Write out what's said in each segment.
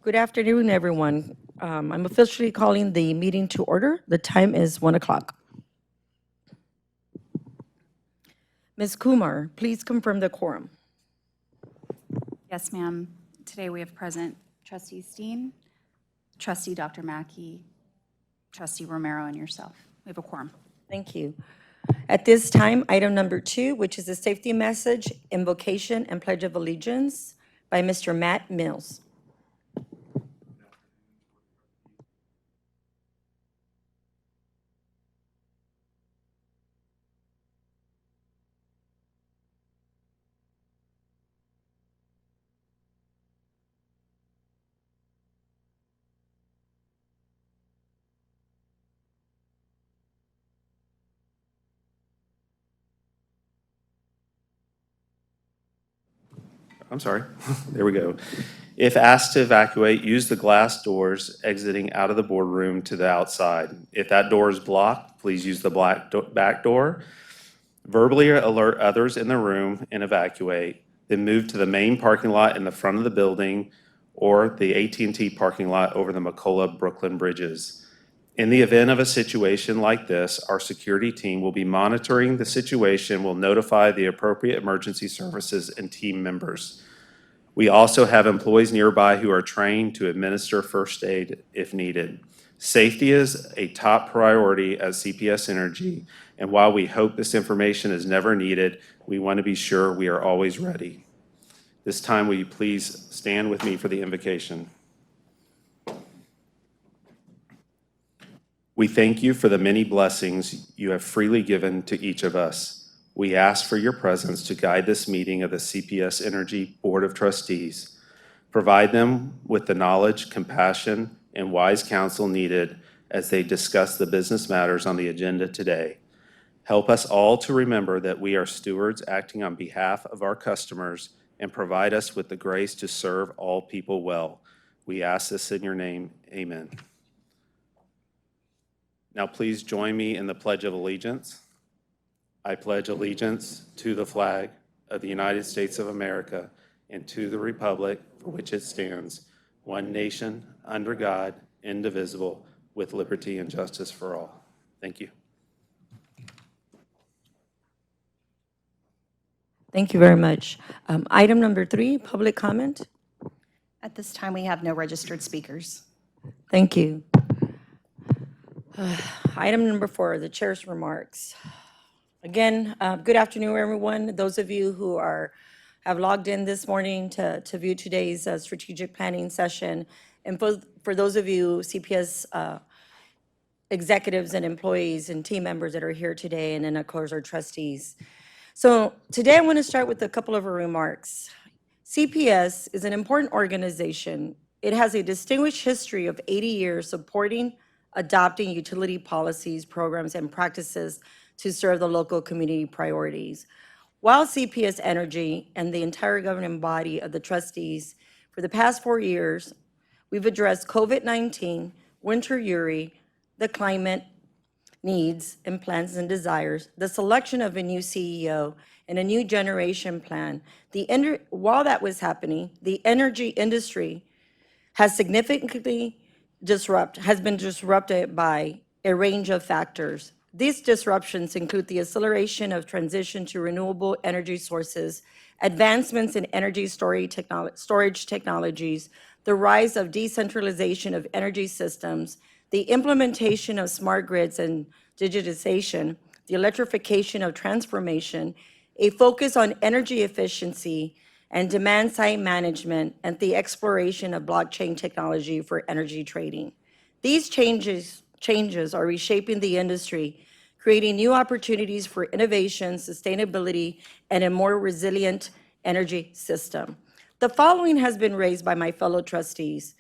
Good afternoon, everyone. I'm officially calling the meeting to order. The time is 1 o'clock. Ms. Kumar, please confirm the quorum. Yes, ma'am. Today we have present Trustee Steen, Trustee Dr. Mackey, Trustee Romero, and yourself. We have a quorum. Thank you. At this time, item number 2, which is the safety message, invocation, and pledge of allegiance by Mr. Matt Mills. I'm sorry, there we go. If asked to evacuate, use the glass doors exiting out of the boardroom to the outside. If that door is blocked, please use the back door. Verbally alert others in the room and evacuate. Then move to the main parking lot in the front of the building or the AT&T parking lot over the McCullough-Brooklyn bridges. In the event of a situation like this, our security team will be monitoring the situation, will notify the appropriate emergency services and team members. We also have employees nearby who are trained to administer first aid if needed. Safety is a top priority at CPS Energy, and while we hope this information is never needed, we want to be sure we are always ready. This time, will you please stand with me for the invocation? We thank you for the many blessings you have freely given to each of us. We ask for your presence to guide this meeting of the CPS Energy Board of Trustees. Provide them with the knowledge, compassion, and wise counsel needed as they discuss the business matters on the agenda today. Help us all to remember that we are stewards acting on behalf of our customers and provide us with the grace to serve all people well. We ask this in your name. Amen. Now please join me in the Pledge of Allegiance. I pledge allegiance to the flag of the United States of America and to the republic for which it stands, one nation, under God, indivisible, with liberty and justice for all. Thank you. Thank you very much. Item number 3, public comment. At this time, we have no registered speakers. Thank you. Item number 4, the chair's remarks. Again, good afternoon, everyone. Those of you who have logged in this morning to view today's strategic planning session, and for those of you CPS executives and employees and team members that are here today, and then of course our trustees. So today I want to start with a couple of remarks. CPS is an important organization. It has a distinguished history of 80 years supporting, adopting utility policies, programs, and practices to serve the local community priorities. While CPS Energy and the entire governing body of the trustees, for the past 4 years, we've addressed COVID-19, Winter Uri, the climate needs and plans and desires, the selection of a new CEO, and a new generation plan. While that was happening, the energy industry has significantly been disrupted by a range of factors. These disruptions include the acceleration of transition to renewable energy sources, advancements in energy storage technologies, the rise of decentralization of energy systems, the implementation of smart grids and digitization, the electrification of transformation, a focus on energy efficiency and demand-side management, and the exploration of blockchain technology for energy trading. These changes are reshaping the industry, creating new opportunities for innovation, sustainability, and a more resilient energy system. The following has been raised by my fellow trustees.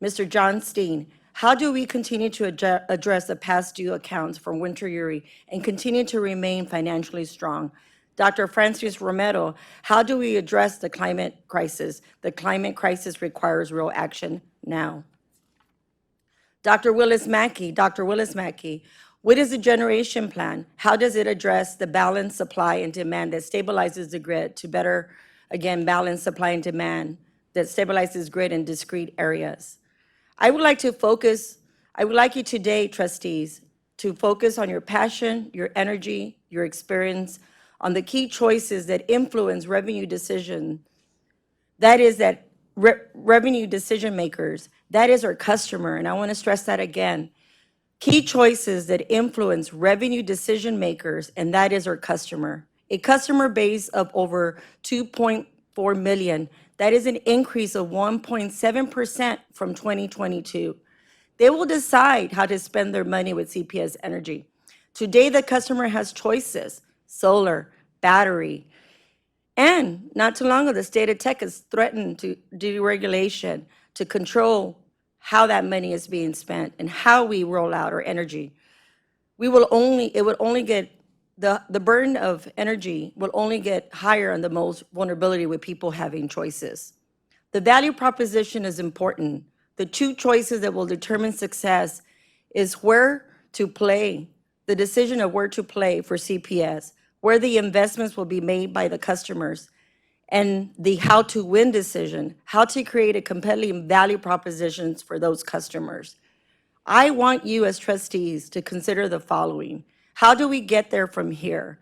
Mr. John Steen, how do we continue to address the past due accounts from Winter Uri and continue to remain financially strong? Dr. Francis Romero, how do we address the climate crisis? The climate crisis requires real action now. Dr. Willis Mackey, what is the generation plan? How does it address the balanced supply and demand that stabilizes the grid to better, again, balance supply and demand? that stabilizes grid in discrete areas. I would like you today, trustees, to focus on your passion, your energy, your experience, on the key choices that influence revenue decision. That is that revenue decision makers, that is our customer, and I want to stress that again. Key choices that influence revenue decision makers, and that is our customer. A customer base of over 2.4 million, that is an increase of 1.7% from 2022. They will decide how to spend their money with CPS Energy. Today, the customer has choices: solar, battery, and not too long ago, the state of Texas threatened to deregulation to control how that money is being spent and how we roll out our energy. It would only get, the burden of energy will only get higher on the most vulnerability with people having choices. The value proposition is important. The two choices that will determine success is where to play, the decision of where to play for CPS, where the investments will be made by the customers, and the how to win decision, how to create a compelling value propositions for those customers. I want you as trustees to consider the following. How do we get there from here?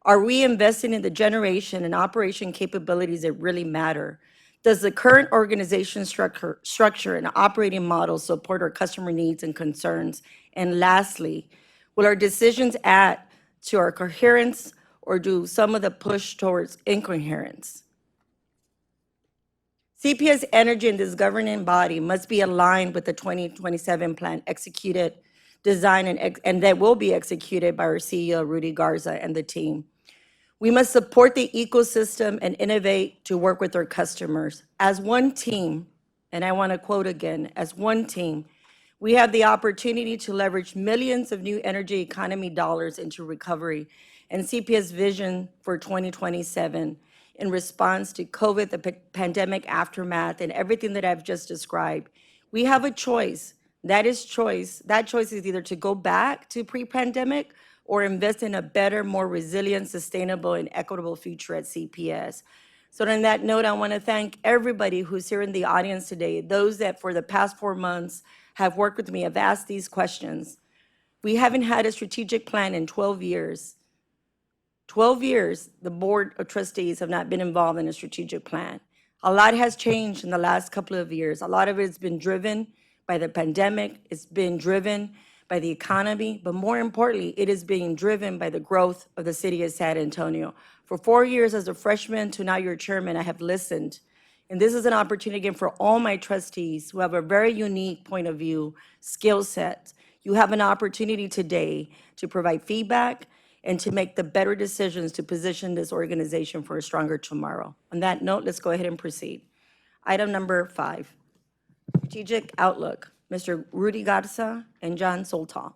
Are we investing in the generation and operation capabilities that really matter? Does the current organization structure and operating model support our customer needs and concerns? And lastly, will our decisions add to our coherence or do some of the push towards incoherence? CPS Energy and this governing body must be aligned with the 2027 plan executed, designed, and that will be executed by our CEO, Rudy Garza, and the team. We must support the ecosystem and innovate to work with our customers. As one team, and I want to quote again, as one team, we have the opportunity to leverage millions of new energy economy dollars into recovery and CPS vision for 2027 in response to COVID, the pandemic aftermath, and everything that I've just described. We have a choice. That choice is either to go back to pre-pandemic or invest in a better, more resilient, sustainable, and equitable future at CPS. So on that note, I want to thank everybody who's here in the audience today, those that for the past 4 months have worked with me, have asked these questions. We haven't had a strategic plan in 12 years. 12 years, the Board of Trustees have not been involved in a strategic plan. A lot has changed in the last couple of years. A lot of it has been driven by the pandemic. It's been driven by the economy, but more importantly, it is being driven by the growth of the city of San Antonio. For 4 years as a freshman to now your chairman, I have listened. And this is an opportunity again for all my trustees who have a very unique point of view, skill set. You have an opportunity today to provide feedback and to make the better decisions to position this organization for a stronger tomorrow. On that note, let's go ahead and proceed. Item number 5, strategic outlook. Mr. Rudy Garza and John Soltal.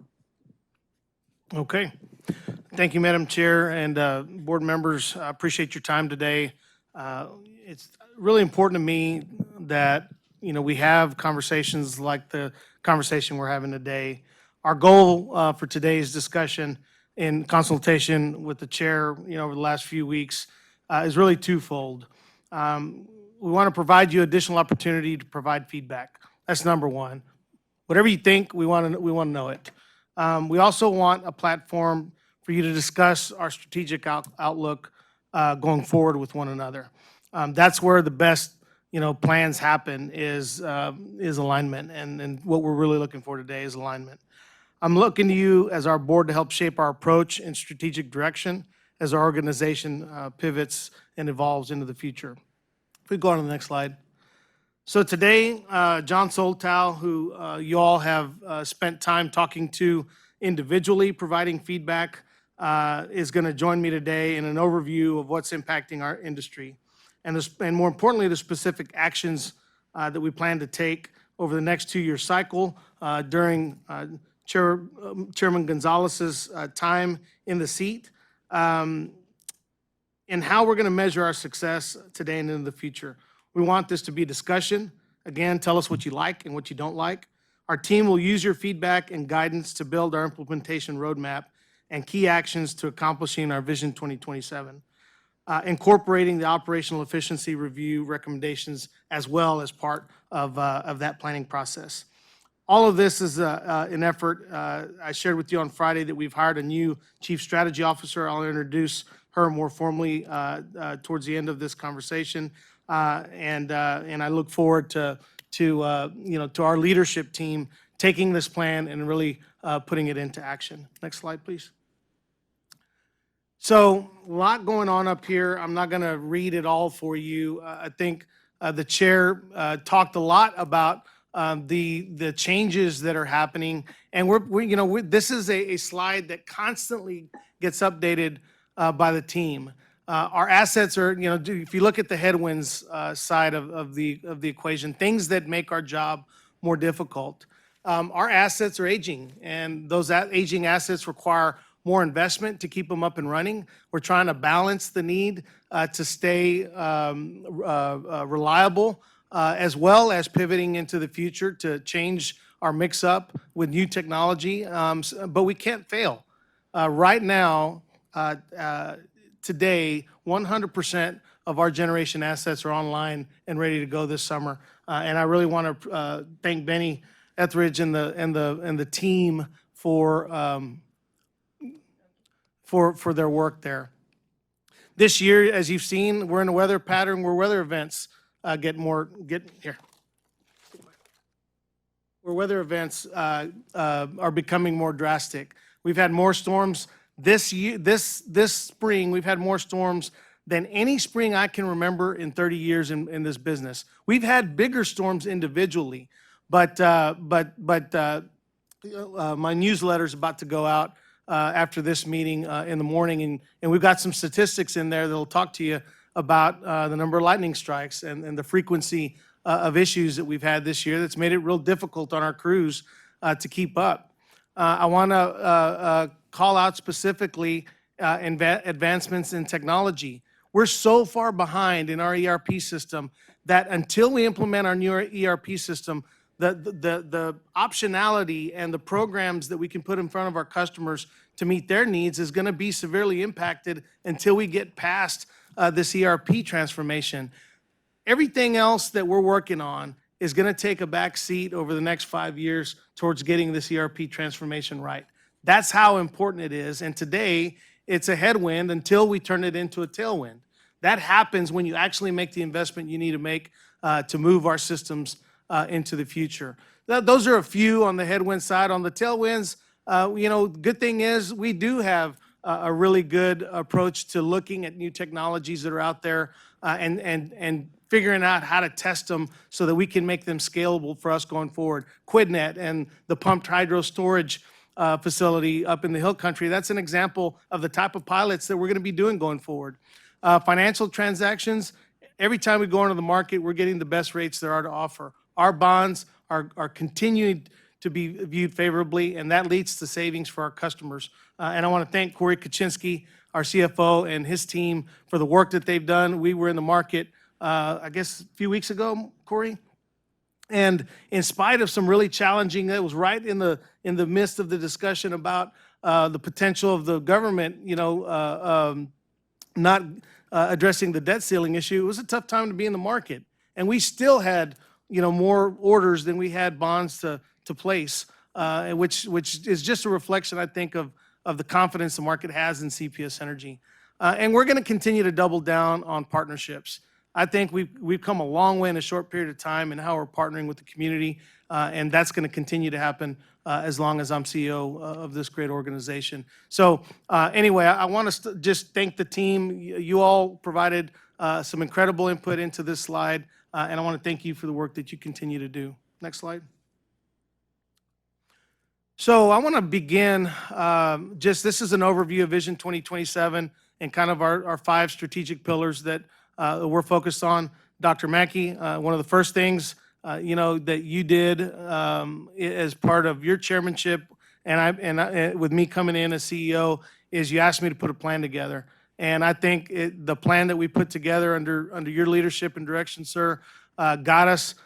Okay. Thank you, Madam Chair and board members. I appreciate your time today. It's really important to me that, we have conversations like the conversation we're having today. Our goal for today's discussion in consultation with the chair, over the last few weeks is really twofold. We want to provide you additional opportunity to provide feedback. That's number one. Whatever you think, we want to know it. We also want a platform for you to discuss our strategic outlook going forward with one another. That's where the best, plans happen is alignment, and what we're really looking for today is alignment. I'm looking to you as our board to help shape our approach and strategic direction as our organization pivots and evolves into the future. If we go on to the next slide. So today, John Soltal, who you all have spent time talking to individually, providing feedback, is going to join me today in an overview of what's impacting our industry, and more importantly, the specific actions that we plan to take over the next 2-year cycle during Chairman Gonzalez's time in the seat, and how we're going to measure our success today and in the future. We want this to be discussion. Again, tell us what you like and what you don't like. Our team will use your feedback and guidance to build our implementation roadmap and key actions to accomplishing our Vision 2027. incorporating the operational efficiency review recommendations as well as part of that planning process. All of this is an effort. I shared with you on Friday that we've hired a new Chief Strategy Officer. I'll introduce her more formally towards the end of this conversation. And I look forward to our leadership team taking this plan and really putting it into action. Next slide, please. So a lot going on up here. I'm not going to read it all for you. I think the chair talked a lot about the changes that are happening, and this is a slide that constantly gets updated by the team. Our assets are, if you look at the headwinds side of the equation, things that make our job more difficult. Our assets are aging, and those aging assets require more investment to keep them up and running. We're trying to balance the need to stay reliable, as well as pivoting into the future to change our mix-up with new technology, but we can't fail. Right now, today, 100% of our generation assets are online and ready to go this summer. And I really want to thank Benny Etheridge and the team for their work there. This year, as you've seen, we're in a weather pattern where weather events are becoming more drastic. We've had more storms this year, this spring. We've had more storms than any spring I can remember in 30 years in this business. We've had bigger storms individually, but my newsletter is about to go out after this meeting in the morning, and we've got some statistics in there that'll talk to you about the number of lightning strikes and the frequency of issues that we've had this year that's made it real difficult on our crews to keep up. I want to call out specifically advancements in technology. We're so far behind in our ERP system that until we implement our new ERP system, the optionality and the programs that we can put in front of our customers to meet their needs is going to be severely impacted until we get past this ERP transformation. Everything else that we're working on is going to take a back seat over the next 5 years towards getting this ERP transformation right. That's how important it is. And today, it's a headwind until we turn it into a tailwind. That happens when you actually make the investment you need to make to move our systems into the future. Those are a few on the headwind side. On the tailwinds, good thing is we do have a really good approach to looking at new technologies that are out there and figuring out how to test them so that we can make them scalable for us going forward. QuidNet and the pumped hydro storage facility up in the Hill Country, that's an example of the type of pilots that we're going to be doing going forward. Financial transactions, every time we go into the market, we're getting the best rates there are to offer. Our bonds are continuing to be viewed favorably, and that leads to savings for our customers. And I want to thank Corey Kaczynski, our CFO, and his team for the work that they've done. We were in the market, I guess, a few weeks ago, Corey? And in spite of some really challenging, it was right in the midst of the discussion about the potential of the government, not addressing the debt ceiling issue. It was a tough time to be in the market, and we still had, more orders than we had bonds to place, which is just a reflection, I think, of the confidence the market has in CPS Energy. And we're going to continue to double down on partnerships. I think we've come a long way in a short period of time in how we're partnering with the community, and that's going to continue to happen as long as I'm CEO of this great organization. So anyway, I want to just thank the team. You all provided some incredible input into this slide, and I want to thank you for the work that you continue to do. Next slide. So I want to begin, this is an overview of Vision 2027 and kind of our 5 strategic pillars that we're focused on. Dr. Mackey, one of the first things, that you did as part of your chairmanship and with me coming in as CEO is you asked me to put a plan together. And I think the plan that we put together under your leadership and direction, sir, got us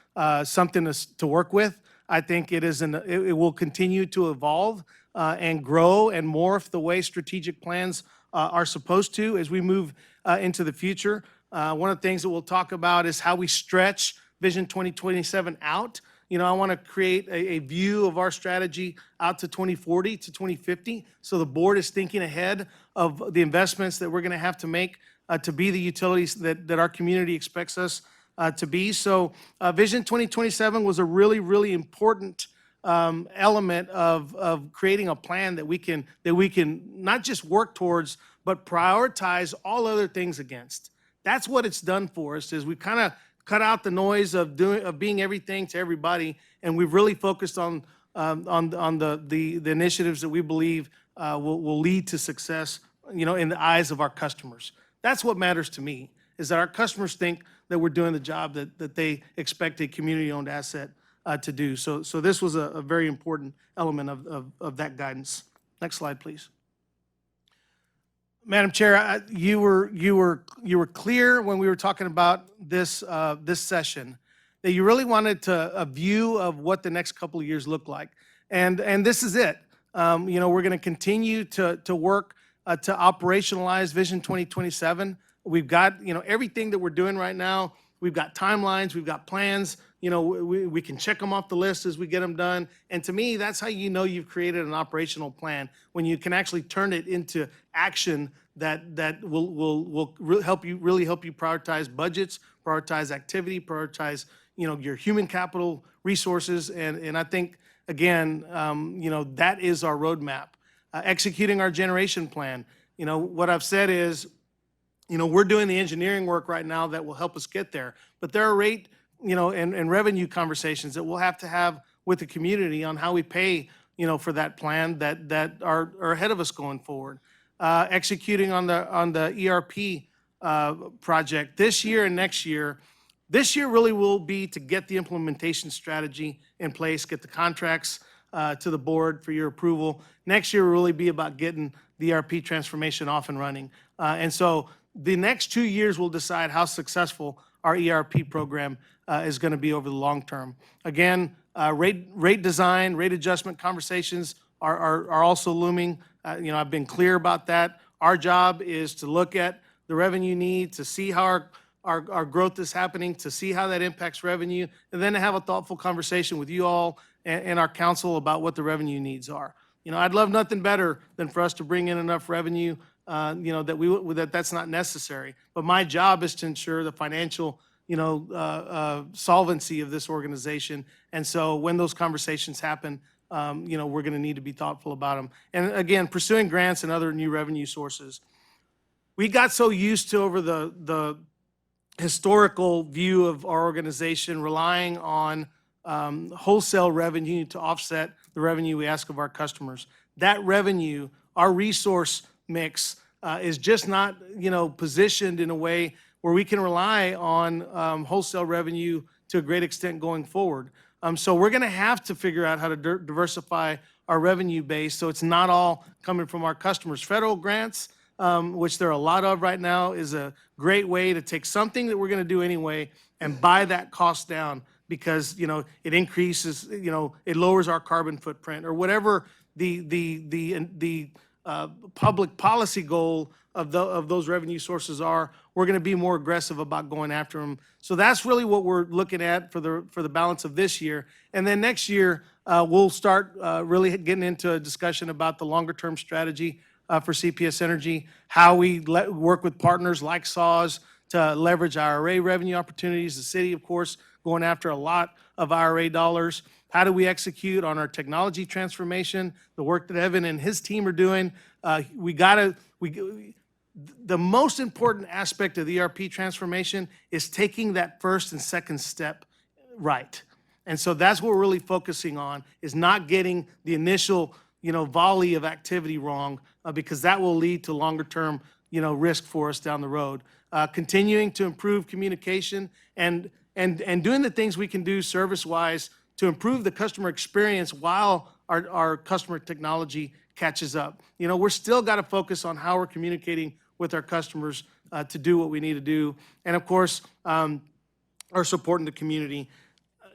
something to work with. I think it will continue to evolve and grow and morph the way strategic plans are supposed to as we move into the future. One of the things that we'll talk about is how we stretch Vision 2027 out. I want to create a view of our strategy out to 2040 to 2050. So the board is thinking ahead of the investments that we're going to have to make to be the utilities that our community expects us to be. So Vision 2027 was a really, really important element of creating a plan that we can not just work towards, but prioritize all other things against. That's what it's done for us, is we kind of cut out the noise of being everything to everybody, and we've really focused on the initiatives that we believe will lead to success, in the eyes of our customers. That's what matters to me, is that our customers think that we're doing the job that they expect a community-owned asset to do. So this was a very important element of that guidance. Next slide, please. Madam Chair, you were clear when we were talking about this session that you really wanted a view of what the next couple of years look like, and this is it. We're going to continue to work to operationalize Vision 2027. We've got everything that we're doing right now. We've got timelines. We've got plans. We can check them off the list as we get them done. And to me, that's how you've created an operational plan, when you can actually turn it into action that will really help you prioritize budgets, prioritize activity, prioritize your human capital resources. And I think, again, that is our roadmap. Executing our generation plan. What I've said is, we're doing the engineering work right now that will help us get there. But there are rate, and revenue conversations that we'll have to have with the community on how we pay, for that plan that are ahead of us going forward. Executing on the ERP project this year and next year. This year really will be to get the implementation strategy in place, get the contracts to the board for your approval. Next year will really be about getting the ERP transformation off and running. And so the next 2 years will decide how successful our ERP program is going to be over the long term. Again, rate design, rate adjustment conversations are also looming. I've been clear about that. Our job is to look at the revenue need, to see how our growth is happening, to see how that impacts revenue, and then to have a thoughtful conversation with you all and our council about what the revenue needs are. I'd love nothing better than for us to bring in enough revenue, that's not necessary. But my job is to ensure the financial, solvency of this organization. And so when those conversations happen, we're going to need to be thoughtful about them. And again, pursuing grants and other new revenue sources. We got so used to, over the historical view of our organization, relying on wholesale revenue to offset the revenue we ask of our customers. That revenue, our resource mix, is just not, positioned in a way where we can rely on wholesale revenue to a great extent going forward. So we're going to have to figure out how to diversify our revenue base so it's not all coming from our customers. Federal grants, which there are a lot of right now, is a great way to take something that we're going to do anyway and buy that cost down, because it increases, it lowers our carbon footprint, or whatever the public policy goal of those revenue sources are. We're going to be more aggressive about going after them. So that's really what we're looking at for the balance of this year. And then next year, we'll start really getting into a discussion about the longer term strategy for CPS Energy, how we work with partners like SAWS to leverage IRA revenue opportunities. The city, of course, going after a lot of IRA dollars. How do we execute on our technology transformation, the work that Evan and his team are doing? The most important aspect of the ERP transformation is taking that first and second step right. And so that's what we're really focusing on, is not getting the initial, volley of activity wrong, because that will lead to longer term, risk for us down the road. Continuing to improve communication and doing the things we can do service-wise to improve the customer experience while our customer technology catches up. We're still got to focus on how we're communicating with our customers to do what we need to do. And of course, our support in the community.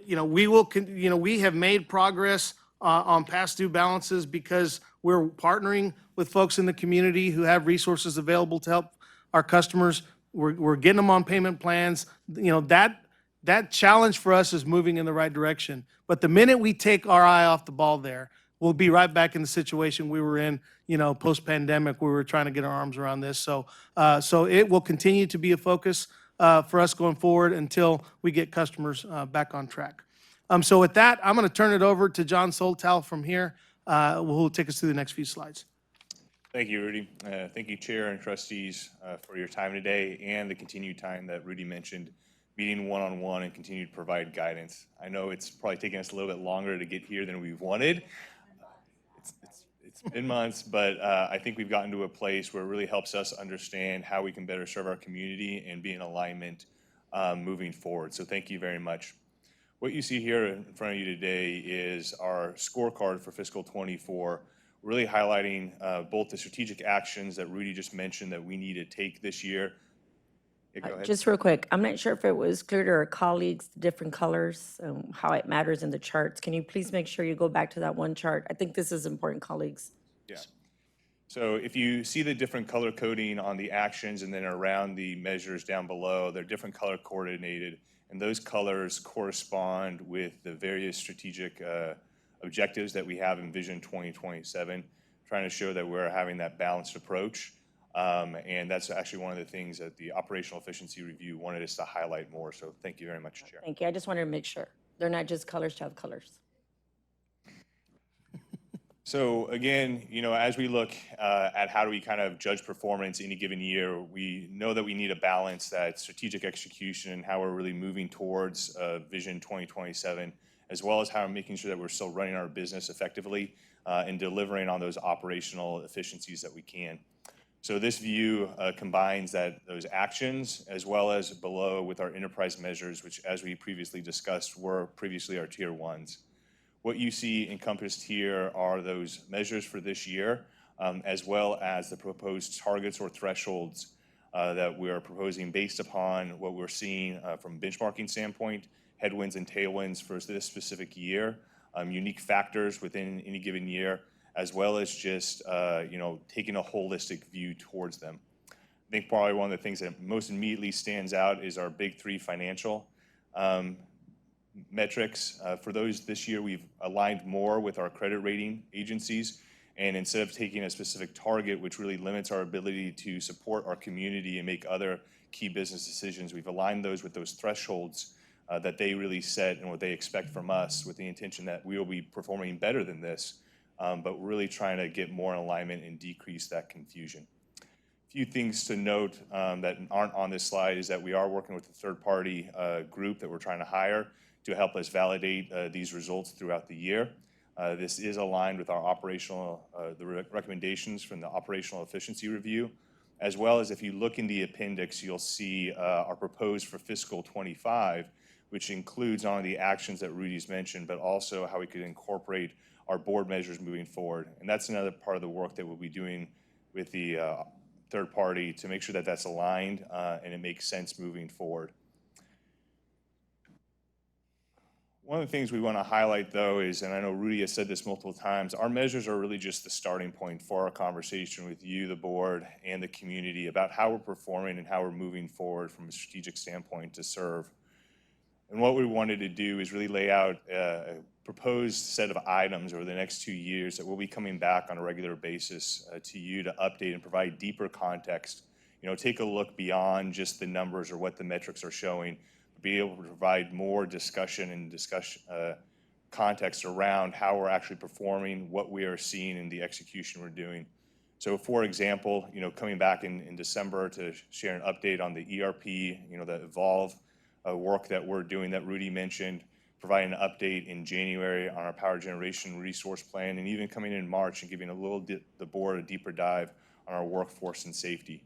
We have made progress on past due balances because we're partnering with folks in the community who have resources available to help our customers. We're getting them on payment plans. You know, that challenge for us is moving in the right direction. But the minute we take our eye off the ball there, we'll be right back in the situation we were in, you know, post-pandemic, where we were trying to get our arms around this. So it will continue to be a focus for us going forward until we get customers back on track. So with that, I'm going to turn it over to John Soltal from here, who will take us through the next few slides. Thank you, Rudy. Thank you, Chair and Trustees, for your time today and the continued time that Rudy mentioned, meeting one-on-one and continue to provide guidance. I know it's probably taken us a little bit longer to get here than we've wanted. It's been months, but I think we've gotten to a place where it really helps us understand how we can better serve our community and be in alignment moving forward. So thank you very much. What you see here in front of you today is our scorecard for fiscal '24, really highlighting both the strategic actions that Rudy just mentioned that we need to take this year. Yeah, go ahead. Just real quick, I'm not sure if it was clear to our colleagues, the different colors, how it matters in the charts. Can you please make sure you go back to that one chart? I think this is important, colleagues. Yeah. So if you see the different color coding on the actions and then around the measures down below, they're different color coordinated, and those colors correspond with the various strategic objectives that we have in Vision 2027, trying to show that we're having that balanced approach. And that's actually one of the things that the Operational Efficiency Review wanted us to highlight more. So thank you very much, Chair. Thank you. I just wanted to make sure. They're not just colors to have colors. So again, you know, as we look at how do we kind of judge performance any given year, we know that we need a balance, that strategic execution, and how we're really moving towards Vision 2027, as well as how we're making sure that we're still running our business effectively and delivering on those operational efficiencies that we can. So this view combines those actions as well as below with our enterprise measures, which, as we previously discussed, were previously our tier ones. What you see encompassed here are those measures for this year, as well as the proposed targets or thresholds that we are proposing based upon what we're seeing from a benchmarking standpoint, headwinds and tailwinds for this specific year, unique factors within any given year, as well as just you know, taking a holistic view towards them. I think probably one of the things that most immediately stands out is our big three financial metrics. For those this year, we've aligned more with our credit rating agencies, and instead of taking a specific target, which really limits our ability to support our community and make other key business decisions, we've aligned those with those thresholds that they really set and what they expect from us, with the intention that we will be performing better than this, but really trying to get more in alignment and decrease that confusion. A few things to note that aren't on this slide is that we are working with a third-party group that we're trying to hire to help us validate these results throughout the year. This is aligned with our operational, the recommendations from the Operational Efficiency Review, as well as if you look in the appendix, you'll see our proposed for fiscal '25, which includes not only the actions that Rudy's mentioned, but also how we could incorporate our board measures moving forward. And that's another part of the work that we'll be doing with the third party to make sure that that's aligned and it makes sense moving forward. One of the things we want to highlight, though, is, and I know Rudy has said this multiple times, our measures are really just the starting point for our conversation with you, the board, and the community about how we're performing and how we're moving forward from a strategic standpoint to serve. And what we wanted to do is really lay out a proposed set of items over the next 2 years that we'll be coming back on a regular basis to you to update and provide deeper context. You know, take a look beyond just the numbers or what the metrics are showing, be able to provide more discussion and context around how we're actually performing, what we are seeing in the execution we're doing. So for example, you know, coming back in December to share an update on the ERP, you know, the Evolve work that we're doing that Rudy mentioned, providing an update in January on our power generation resource plan, and even coming in March and giving the board a deeper dive on our workforce and safety.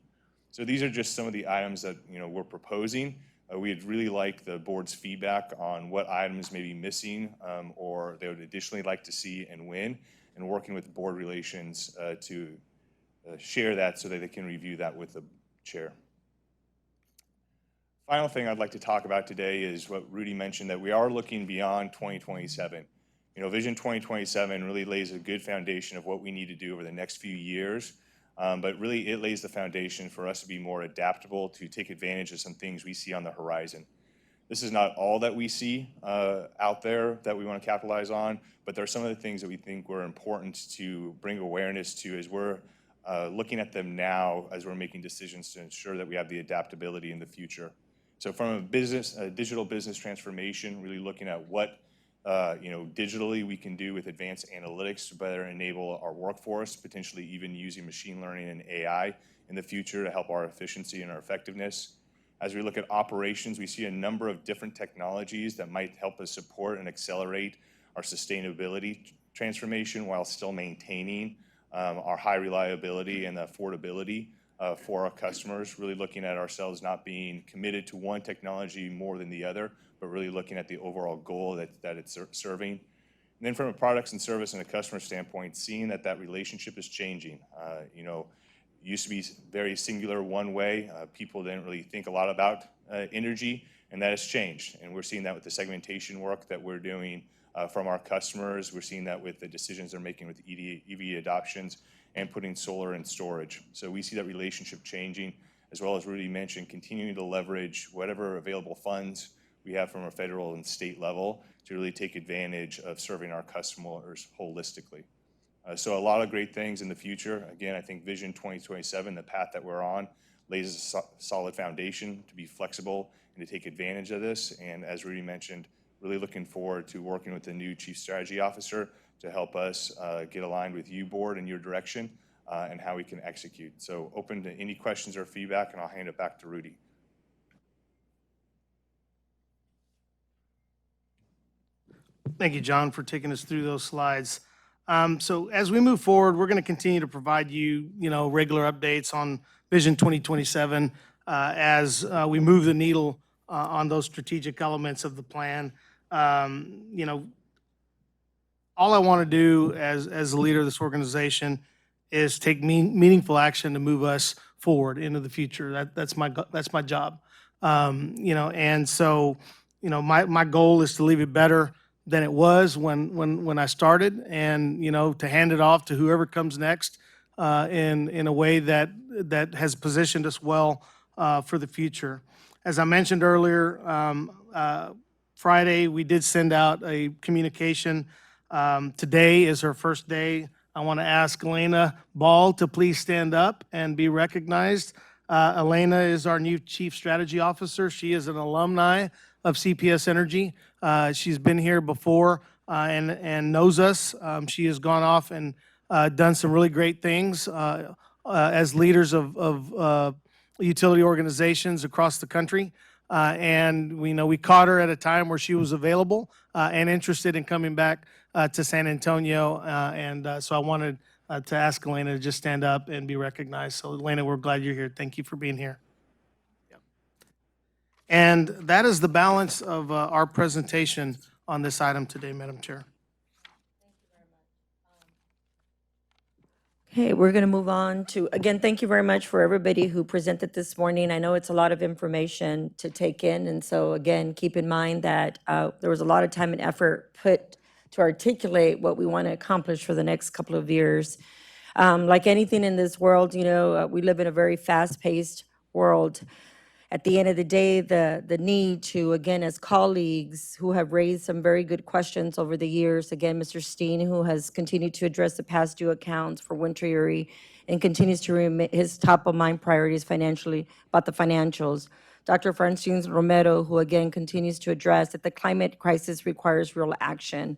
So these are just some of the items that, you know, we're proposing. We'd really like the board's feedback on what items may be missing or they would additionally like to see and when, and working with board relations to share that so that they can review that with the chair. Final thing I'd like to talk about today is what Rudy mentioned, that we are looking beyond 2027. You know, Vision 2027 really lays a good foundation of what we need to do over the next few years But really, it lays the foundation for us to be more adaptable, to take advantage of some things we see on the horizon. This is not all that we see out there that we want to capitalize on, but there are some of the things that we think were important to bring awareness to as we're looking at them now as we're making decisions to ensure that we have the adaptability in the future. So from a digital business transformation, really looking at what digitally we can do with advanced analytics to better enable our workforce, potentially even using machine learning and AI in the future to help our efficiency and our effectiveness. As we look at operations, we see a number of different technologies that might help us support and accelerate our sustainability transformation while still maintaining our high reliability and affordability for our customers, really looking at ourselves not being committed to one technology more than the other, but really looking at the overall goal that it's serving. And then from a products and service and a customer standpoint, seeing that relationship is changing. It used to be very singular one way. People didn't really think a lot about energy, and that has changed. And we're seeing that with the segmentation work that we're doing from our customers. We're seeing that with the decisions they're making with EV adoptions and putting solar and storage. So we see that relationship changing, as well as Rudy mentioned, continuing to leverage whatever available funds we have from a federal and state level to really take advantage of serving our customers holistically. So a lot of great things in the future. Again, I think Vision 2027, the path that we're on, lays a solid foundation to be flexible and to take advantage of this. And as Rudy mentioned, really looking forward to working with the new Chief Strategy Officer to help us get aligned with you, Board, and your direction and how we can execute. So open to any questions or feedback, and I'll hand it back to Rudy. Thank you, John, for taking us through those slides. So as we move forward, we're going to continue to provide you, regular updates on Vision 2027 as we move the needle on those strategic elements of the plan. All I want to do as the leader of this organization is take meaningful action to move us forward into the future. That's my job. And so, my goal is to leave it better than it was when I started, and to hand it off to whoever comes next in a way that has positioned us well for the future. As I mentioned earlier, Friday we did send out a communication. Today is her first day. I want to ask Elena Ball to please stand up and be recognized. Elena is our new Chief Strategy Officer. She is an alumni of CPS Energy. She's been here before and knows us. She has gone off and done some really great things as leaders of utility organizations across the country. And we caught her at a time where she was available and interested in coming back to San Antonio. So I wanted to ask Elena to just stand up and be recognized. So Elena, we're glad you're here. Thank you for being here. And that is the balance of our presentation on this item today, Madam Chair. Okay, we're going to move on to, again, thank you very much for everybody who presented this morning. I know it's a lot of information to take in, and so again, keep in mind that there was a lot of time and effort put to articulate what we want to accomplish for the next couple of years. Like anything in this world, we live in a very fast-paced world. At the end of the day, the need to, again, as colleagues who have raised some very good questions over the years, again, Mr. Steen, who has continued to address the past due accounts for Winter Erie and continues to remain his top-of-mind priorities financially about the financials. Dr. Francine Romero, who again continues to address that the climate crisis requires real action.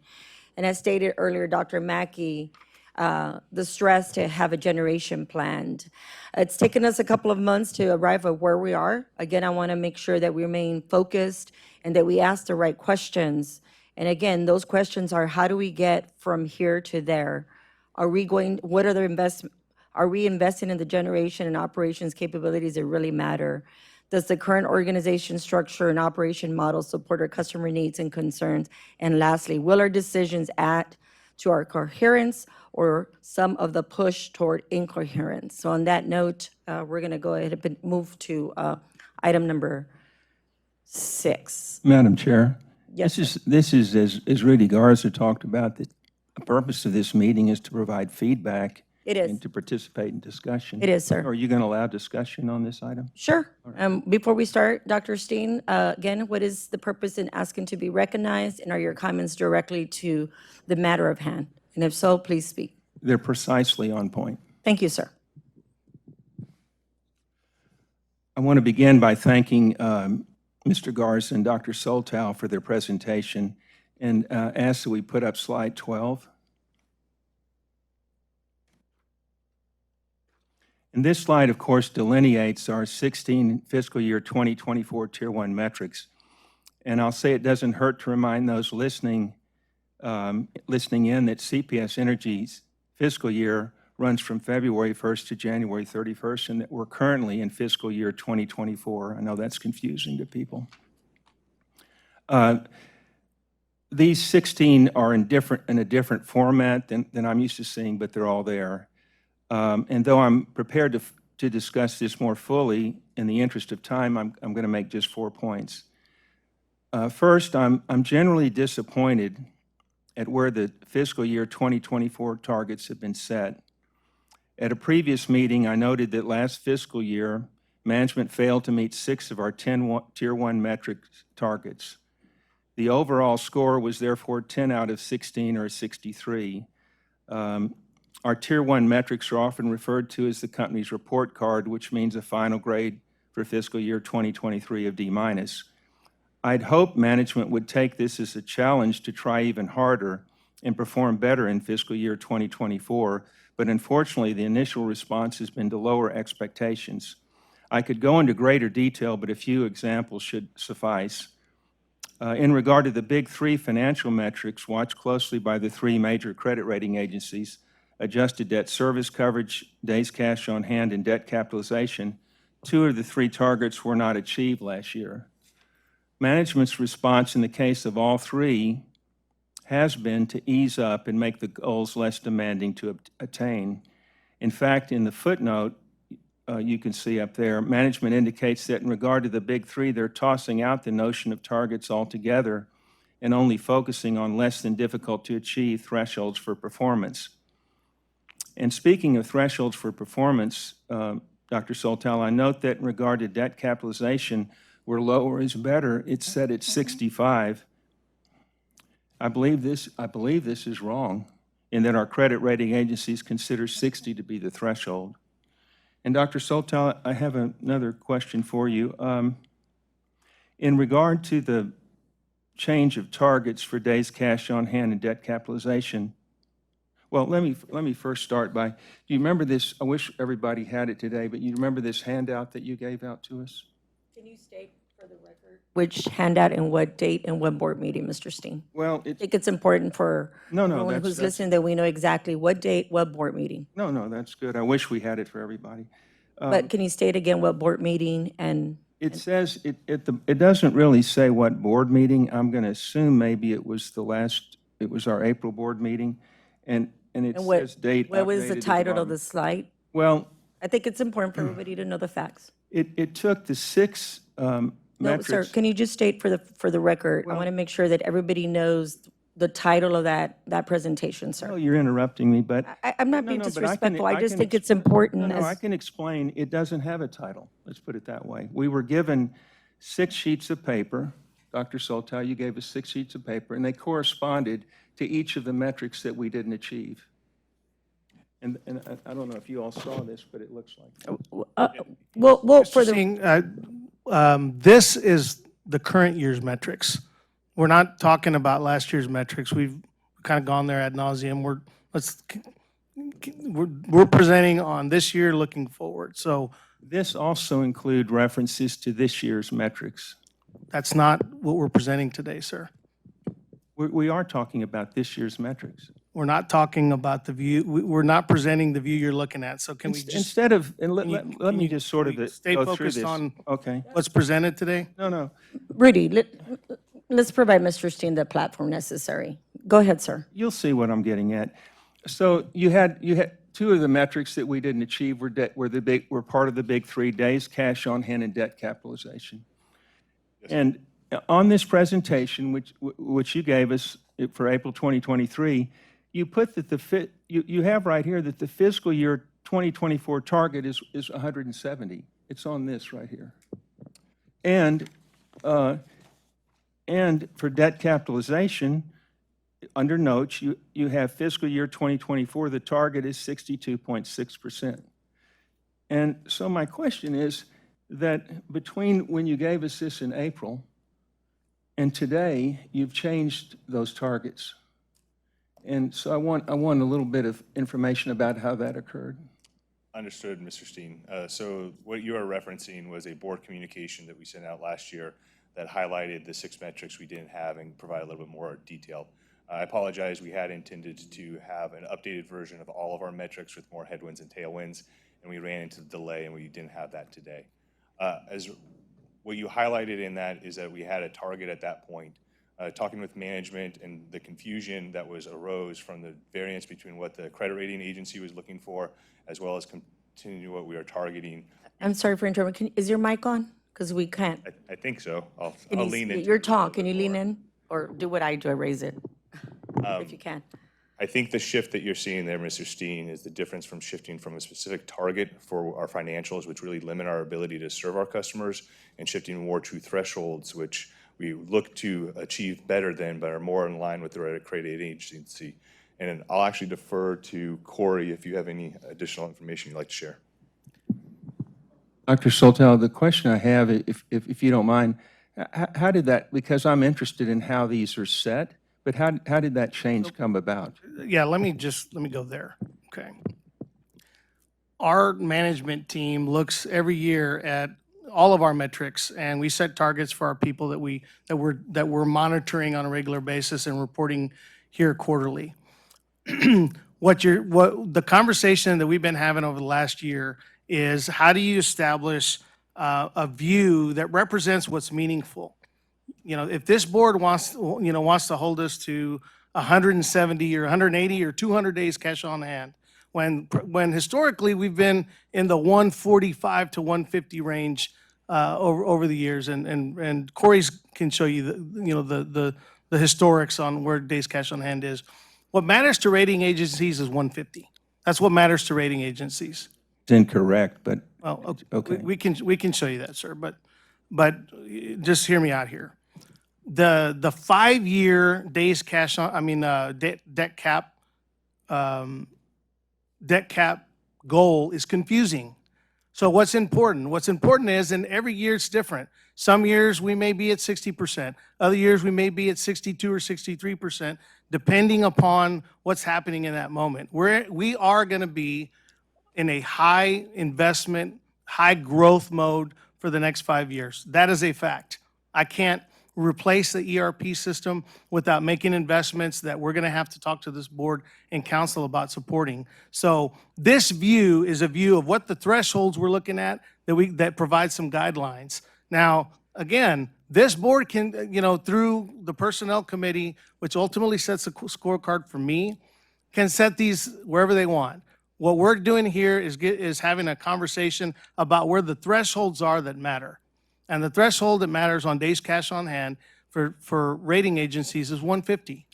And as stated earlier, Dr. Mackey, the stress to have a generation planned. It's taken us a couple of months to arrive at where we are. Again, I want to make sure that we remain focused and that we ask the right questions. And again, those questions are, how do we get from here to there? Are we investing in the generation and operations capabilities that really matter? Does the current organization structure and operation model support our customer needs and concerns? And lastly, will our decisions add to our coherence or some of the push toward incoherence? So on that note, we're going to go ahead and move to item number 6. Madam Chair. Yes, This is as Rudy Garza talked about, the purpose of this meeting is to provide feedback It is. And to participate in discussion. It is, sir. Are you going to allow discussion on this item? Sure. Before we start, Dr. Steen, again, what is the purpose in asking to be recognized, and are your comments directly to the matter of hand? And if so, please speak. They're precisely on point. Thank you, sir. I want to begin by thanking Mr. Garza and Dr. Soltow for their presentation, and ask that we put up slide 12. And this slide, of course, delineates our 16 fiscal year 2024 Tier 1 metrics. And I'll say it doesn't hurt to remind those listening in that CPS Energy's fiscal year runs from February 1st to January 31st, and that we're currently in fiscal year 2024. I know that's confusing to people. These 16 are in a different format than I'm used to seeing, but they're all there. And though I'm prepared to discuss this more fully, in the interest of time, I'm going to make just 4 points. First, I'm generally disappointed at where the fiscal year 2024 targets have been set. At a previous meeting, I noted that last fiscal year, management failed to meet 6 of our 10 Tier 1 metrics targets. The overall score was therefore 10 out of 16, or 63. Our Tier 1 metrics are often referred to as the company's report card, which means a final grade for fiscal year 2023 of D-. I'd hope management would take this as a challenge to try even harder and perform better in fiscal year 2024, but unfortunately, the initial response has been to lower expectations. I could go into greater detail, but a few examples should suffice. In regard to the big 3 financial metrics watched closely by the 3 major credit rating agencies, adjusted debt service coverage, days cash on hand, and debt capitalization, 2 of the 3 targets were not achieved last year. Management's response in the case of all 3 has been to ease up and make the goals less demanding to attain. In fact, in the footnote you can see up there, management indicates that in regard to the big 3, they're tossing out the notion of targets altogether and only focusing on less than difficult to achieve thresholds for performance. And speaking of thresholds for performance, Dr. Soltow, I note that in regard to debt capitalization, where lower is better, it's set at 65. I believe this is wrong, in that our credit rating agencies consider 60 to be the threshold. And Dr. Soltow, I have another question for you. In regard to the change of targets for days cash on hand and debt capitalization, well, let me first start by, do you remember this? I wish everybody had it today, but you remember this handout that you gave out to us? Can you state for the record which handout and what date and what board meeting, Mr. Steen? Well, I think it's important for No, everyone who's listening that we know exactly what date, what board meeting. no, that's good. I wish we had it for everybody. But can you state again what board meeting and? It says, it doesn't really say what board meeting. I'm going to assume maybe it was our April board meeting, and it And what, says date. what was the updated at title of bottom. the slide? Well, I think it's important for everybody to know the facts. it took the 6 No, metrics. sir, can you just state for the record? I want to make sure that everybody knows the title of that presentation, Oh, sir. you're interrupting me, but. I'm not being No, but disrespectful. I just can think it's expl- important No, I as, can explain. It doesn't have a title. Let's put it that way. We were given 6 sheets of paper. Dr. Soltow, you gave us 6 sheets of paper, and they corresponded to each of the metrics that we didn't achieve. And I don't know if you all saw this, but it looks like. well, for the, Seeing, this is the current year's metrics. We're not talking about last year's metrics. We've kind of gone there ad nauseum. We're presenting on this year looking forward. So This also include references to this year's metrics. that's not what we're presenting today, sir. We are talking about this year's metrics. We're not talking about the view, we're not presenting the view you're looking at. So can we just, Instead of, and let can me you- just sort of can we go stay through focused this. on Okay. what's presented today? No. Rudy, let's provide Mr. Steen the platform necessary. Go ahead, sir. You'll see what I'm getting at. So you had 2 of the metrics that we didn't achieve were part of the big 3: days cash on hand and debt capitalization. And on this presentation, which you gave us for April 2023, you put that you have right here that the fiscal year 2024 target is 170. It's on this right here. And for debt capitalization, under notes, you have fiscal year 2024, the target is 62.6%. And so my question is that between when you gave us this in April and today, you've changed those targets. And so I want a little bit of information about how that occurred. Understood, Mr. Steen. So what you are referencing was a board communication that we sent out last year that highlighted the 6 metrics we didn't have and provide a little bit more detail. I apologize, we had intended to have an updated version of all of our metrics with more headwinds and tailwinds, and we ran into the delay and we didn't have that today. As what you highlighted in that is that we had a target at that point. Talking with management and the confusion that arose from the variance between what the credit rating agency was looking for, as well as continue what we are targeting. I'm sorry for interrupting. Is your mic on? Because we can't. I think so. I'll Can you- lean into Your it a little talk, can bit you lean more. in? Or do what I do, I raise it, if you can. I think the shift that you're seeing there, Mr. Steen, is the difference from shifting from a specific target for our financials, which really limit our ability to serve our customers, and shifting more to thresholds, which we look to achieve better than, but are more in line with the credit agency. And I'll actually defer to Corey if you have any additional information you'd like to share. Dr. Soltel, the question I have, if you don't mind, how did that, because I'm interested in how these are set, but how did that change come about? Yeah, let me go there. Okay. Our management team looks every year at all of our metrics, and we set targets for our people that we're monitoring on a regular basis and reporting here quarterly. What the conversation that we've been having over the last year is, how do you establish a view that represents what's meaningful? You know, if this board wants to hold us to 170 or 180 or 200 days cash on hand, when historically we've been in the 145 to 150 range over the years, and Corey's can show you the historics on where days cash on hand is. What matters to rating agencies is 150. That's what matters to rating agencies. It's incorrect, but Well, okay. we can show you that, sir, but just hear me out here. The 5-year days cash on, debt cap goal is confusing. So what's important? What's important is, and every year it's different. Some years we may be at 60%. Other years we may be at 62 or 63%, depending upon what's happening in that moment. We are going to be in a high investment, high growth mode for the next 5 years. That is a fact. I can't replace the ERP system without making investments that we're going to have to talk to this board and council about supporting. So this view is a view of what the thresholds we're looking at that provide some guidelines. Now, again, this board can, through the personnel committee, which ultimately sets the scorecard for me, can set these wherever they want. What we're doing here is having a conversation about where the thresholds are that matter. And the threshold that matters on days cash on hand for rating agencies is 150.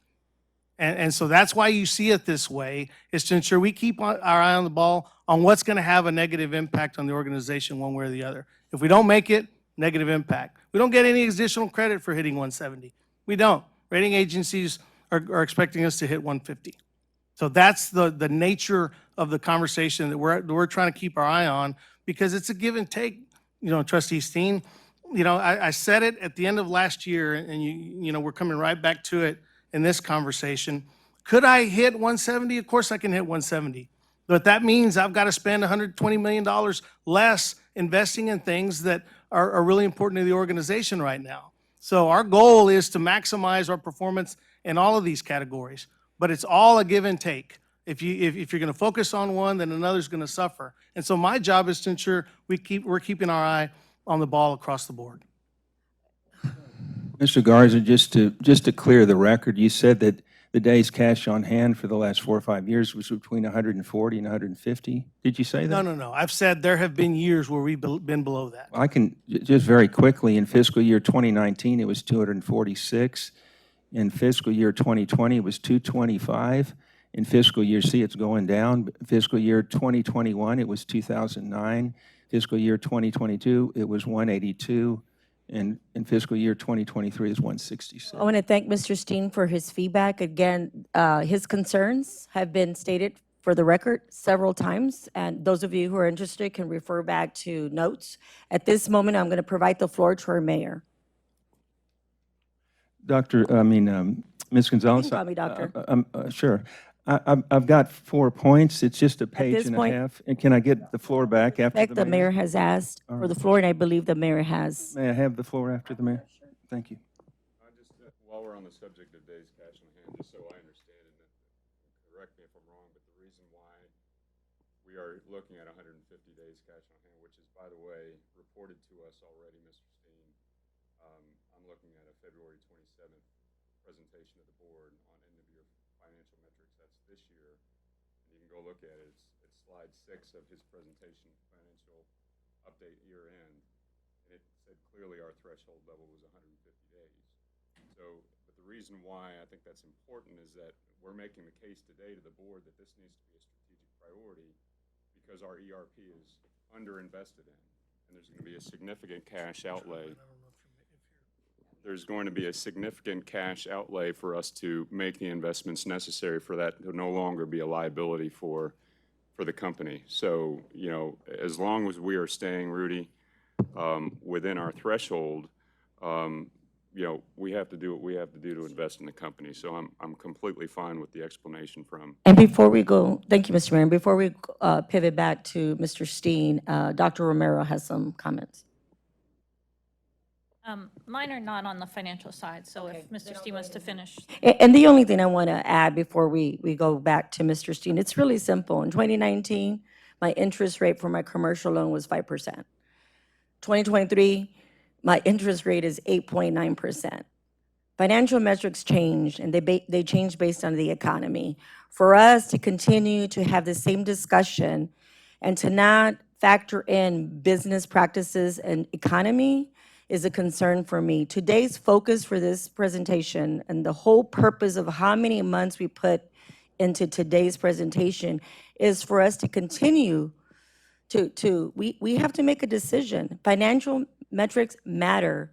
And so that's why you see it this way, is to ensure we keep our eye on the ball on what's going to have a negative impact on the organization one way or the other. If we don't make it, negative impact. We don't get any additional credit for hitting 170. We don't. Rating agencies are expecting us to hit 150. So that's the nature of the conversation that we're trying to keep our eye on, because it's a give and take, Trustee Steen. I said it at the end of last year, and we're coming right back to it in this conversation. Could I hit 170? Of course I can hit 170. But that means I've got to spend $120 million less investing in things that are really important to the organization right now. So our goal is to maximize our performance in all of these categories, but it's all a give and take. If you're going to focus on one, then another's going to suffer. And so my job is to ensure we're keeping our eye on the ball across the board. Mr. Garza, just to clear the record, you said that the days cash on hand for the last 4 or 5 years was between 140 and 150. Did you say that? No. I've said there have been years where we've been below that. I can, just very quickly, in fiscal year 2019, it was 246. In fiscal year 2020, it was 225. In fiscal year, see, it's going down. Fiscal year 2021, it was 2009. Fiscal year 2022, it was 182. And in fiscal year 2023 is 166. I want to thank Mr. Steen for his feedback. Again, his concerns have been stated for the record several times, and those of you who are interested can refer back to notes. At this moment, I'm going to provide the floor to our mayor. Ms. Gonzalez. call me doctor. Sure. I've got 4 points. It's just a page this and point- a half. And can I get the floor back after The mayor has asked for the floor, and I believe the mayor has. May I have the floor after the mayor? Thank you. While we're on the subject of days cash on hand, just so I understand, and correct me if I'm wrong, but the reason why we are looking at 150 days cash on hand, which is, by the way, reported to us already, Mr. Steen, I'm looking at a February 27th presentation of the board on end-of-year financial metrics. That's this year. And you can go look at it. It's slide 6 of his presentation, financial update year end. And it said clearly our threshold level was 150 days. So, but the reason why I think that's important is that we're making the case today to the board that this needs to be a strategic priority because our ERP is underinvested in, and there's going to be a significant cash outlay. There's going to be a significant cash outlay for us to make the investments necessary for that to no longer be a liability for the company. So, you know, as long as we are staying, Rudy, within our threshold, you know, we have to do what we have to do to invest in the company. So I'm completely fine with the explanation from. And before we go, thank you, Mr. Mayor. And before we pivot back to Mr. Steen, Dr. Romero has some comments. Mine are not on the financial side, so if Mr. Steen wants to finish. And the only thing I want to add before we go back to Mr. Steen, it's really simple. In 2019, my interest rate for my commercial loan was 5%. 2023, my interest rate is 8.9%. Financial metrics change, and they change based on the economy. For us to continue to have the same discussion and to not factor in business practices and economy is a concern for me. Today's focus for this presentation and the whole purpose of how many months we put into today's presentation is for us to continue we have to make a decision. Financial metrics matter,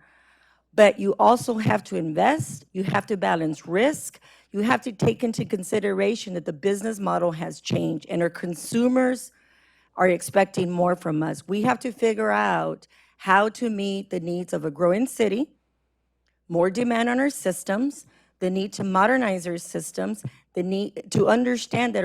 but you also have to invest, you have to balance risk, you have to take into consideration that the business model has changed and our consumers are expecting more from us. We have to figure out how to meet the needs of a growing city, more demand on our systems, the need to modernize our systems, the need to understand that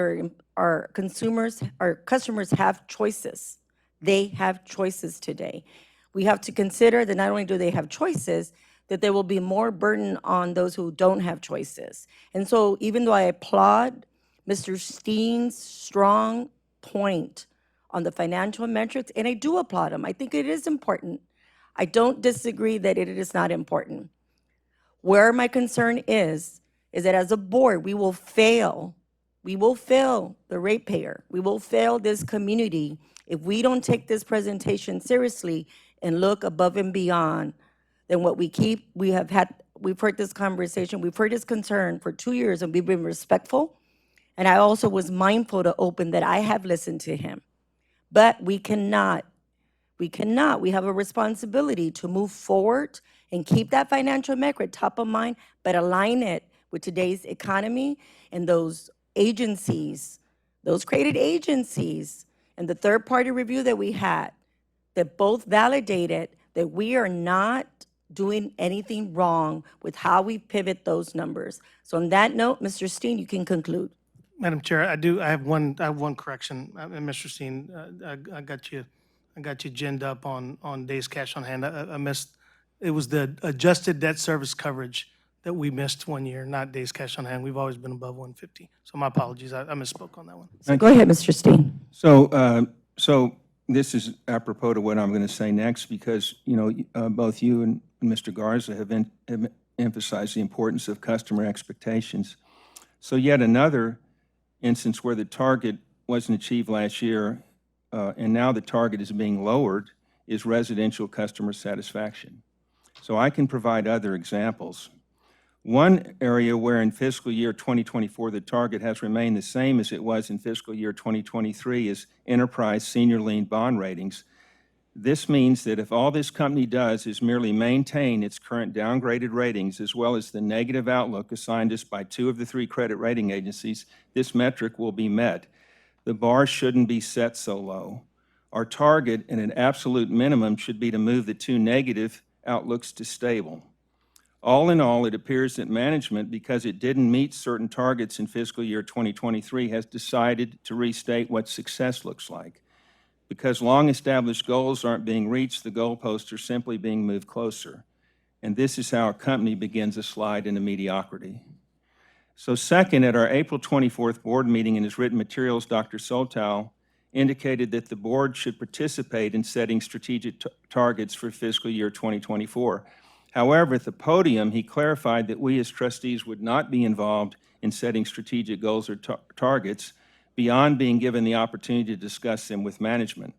our customers have choices. They have choices today. We have to consider that not only do they have choices, that there will be more burden on those who don't have choices. And so even though I applaud Mr. Steen's strong point on the financial metrics, and I do applaud him. I think it is important. I don't disagree that it is not important. Where my concern is that as a board, we will fail. We will fail the ratepayer. We will fail this community if we don't take this presentation seriously and look above and beyond than what we've heard this conversation, we've heard his concern for 2 years, and we've been respectful. And I also was mindful to open that I have listened to him. But we cannot, we have a responsibility to move forward and keep that financial metric top of mind, but align it with today's economy and those agencies, those created agencies, and the third-party review that we had, that both validated that we are not doing anything wrong with how we pivot those numbers. So on that note, Mr. Steen, you can conclude. Madam Chair, I have one correction. Mr. Steen, I got you ginned up on days cash on hand. I missed, it was the adjusted debt service coverage that we missed 1 year, not days cash on hand. We've always been above 150. So my apologies, I misspoke on that one. Go ahead, Mr. Steen. So this is apropos to what I'm going to say next, because, you know, both you and Mr. Garza have emphasized the importance of customer expectations. So yet another instance where the target wasn't achieved last year, and now the target is being lowered, is residential customer satisfaction. So I can provide other examples. One area where in fiscal year 2024 the target has remained the same as it was in fiscal year 2023 is enterprise senior lien bond ratings. This means that if all this company does is merely maintain its current downgraded ratings as well as the negative outlook assigned us by 2 of the 3 credit rating agencies, this metric will be met. The bar shouldn't be set so low. Our target and an absolute minimum should be to move the 2 negative outlooks to stable. All in all, it appears that management, because it didn't meet certain targets in fiscal year 2023, has decided to restate what success looks like. Because long-established goals aren't being reached, the goalposts are simply being moved closer. And this is how a company begins a slide into mediocrity. So second, at our April 24th board meeting in his written materials, Dr. Soltow indicated that the board should participate in setting strategic targets for fiscal year 2024. However, at the podium, he clarified that we as trustees would not be involved in setting strategic goals or targets beyond being given the opportunity to discuss them with management.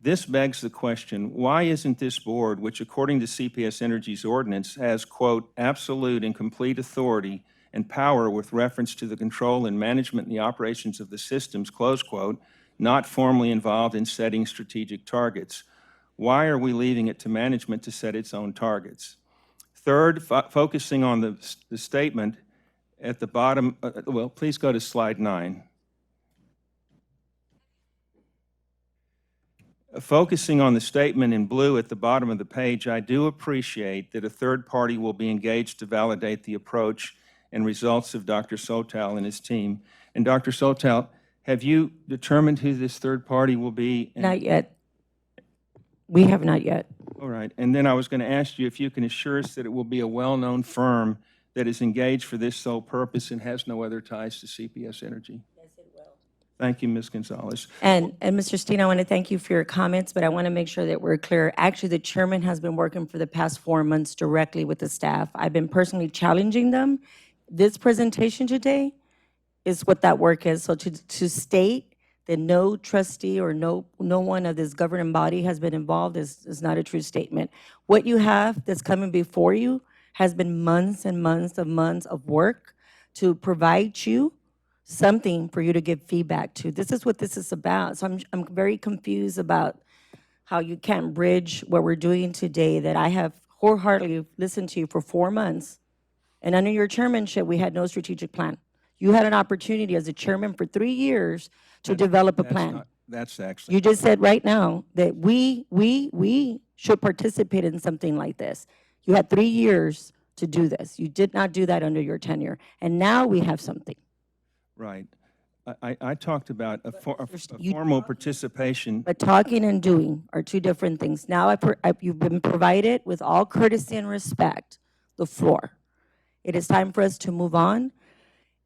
This begs the question, why isn't this board, which according to CPS Energy's ordinance has, quote, absolute and complete authority and power with reference to the control and management and the operations of the systems, close quote, not formally involved in setting strategic targets? Why are we leaving it to management to set its own targets? Third, focusing on the statement at the bottom, well, please go to slide 9. Focusing on the statement in blue at the bottom of the page, I do appreciate that a third party will be engaged to validate the approach and results of Dr. Soltow and his team. And Dr. Soltow, have you determined who this third party will be? Not yet. We have not yet. All right. And then I was going to ask you if you can assure us that it will be a well-known firm that is engaged for this sole purpose and has no other ties to CPS Energy. Yes, it will. Thank you, Ms. Gonzalez. And Mr. Steen, I want to thank you for your comments, but I want to make sure that we're clear. Actually, the chairman has been working for the past 4 months directly with the staff. I've been personally challenging them. This presentation today is what that work is. So to state that no trustee or no one of this governing body has been involved is not a true statement. What you have that's coming before you has been months and months of work to provide you something for you to give feedback to. This is what this is about. So I'm very confused about how you can't bridge what we're doing today, that I have wholeheartedly listened to you for 4 months. And under your chairmanship, we had no strategic plan. You had an opportunity as a chairman for 3 years to develop a plan. That's actually. You just said right now that we should participate in something like this. You had 3 years to do this. You did not do that under your tenure. And now we have something. Right. I talked about a formal participation. But talking and doing are 2 different things. Now you've been provided with all courtesy and respect the floor. It is time for us to move on.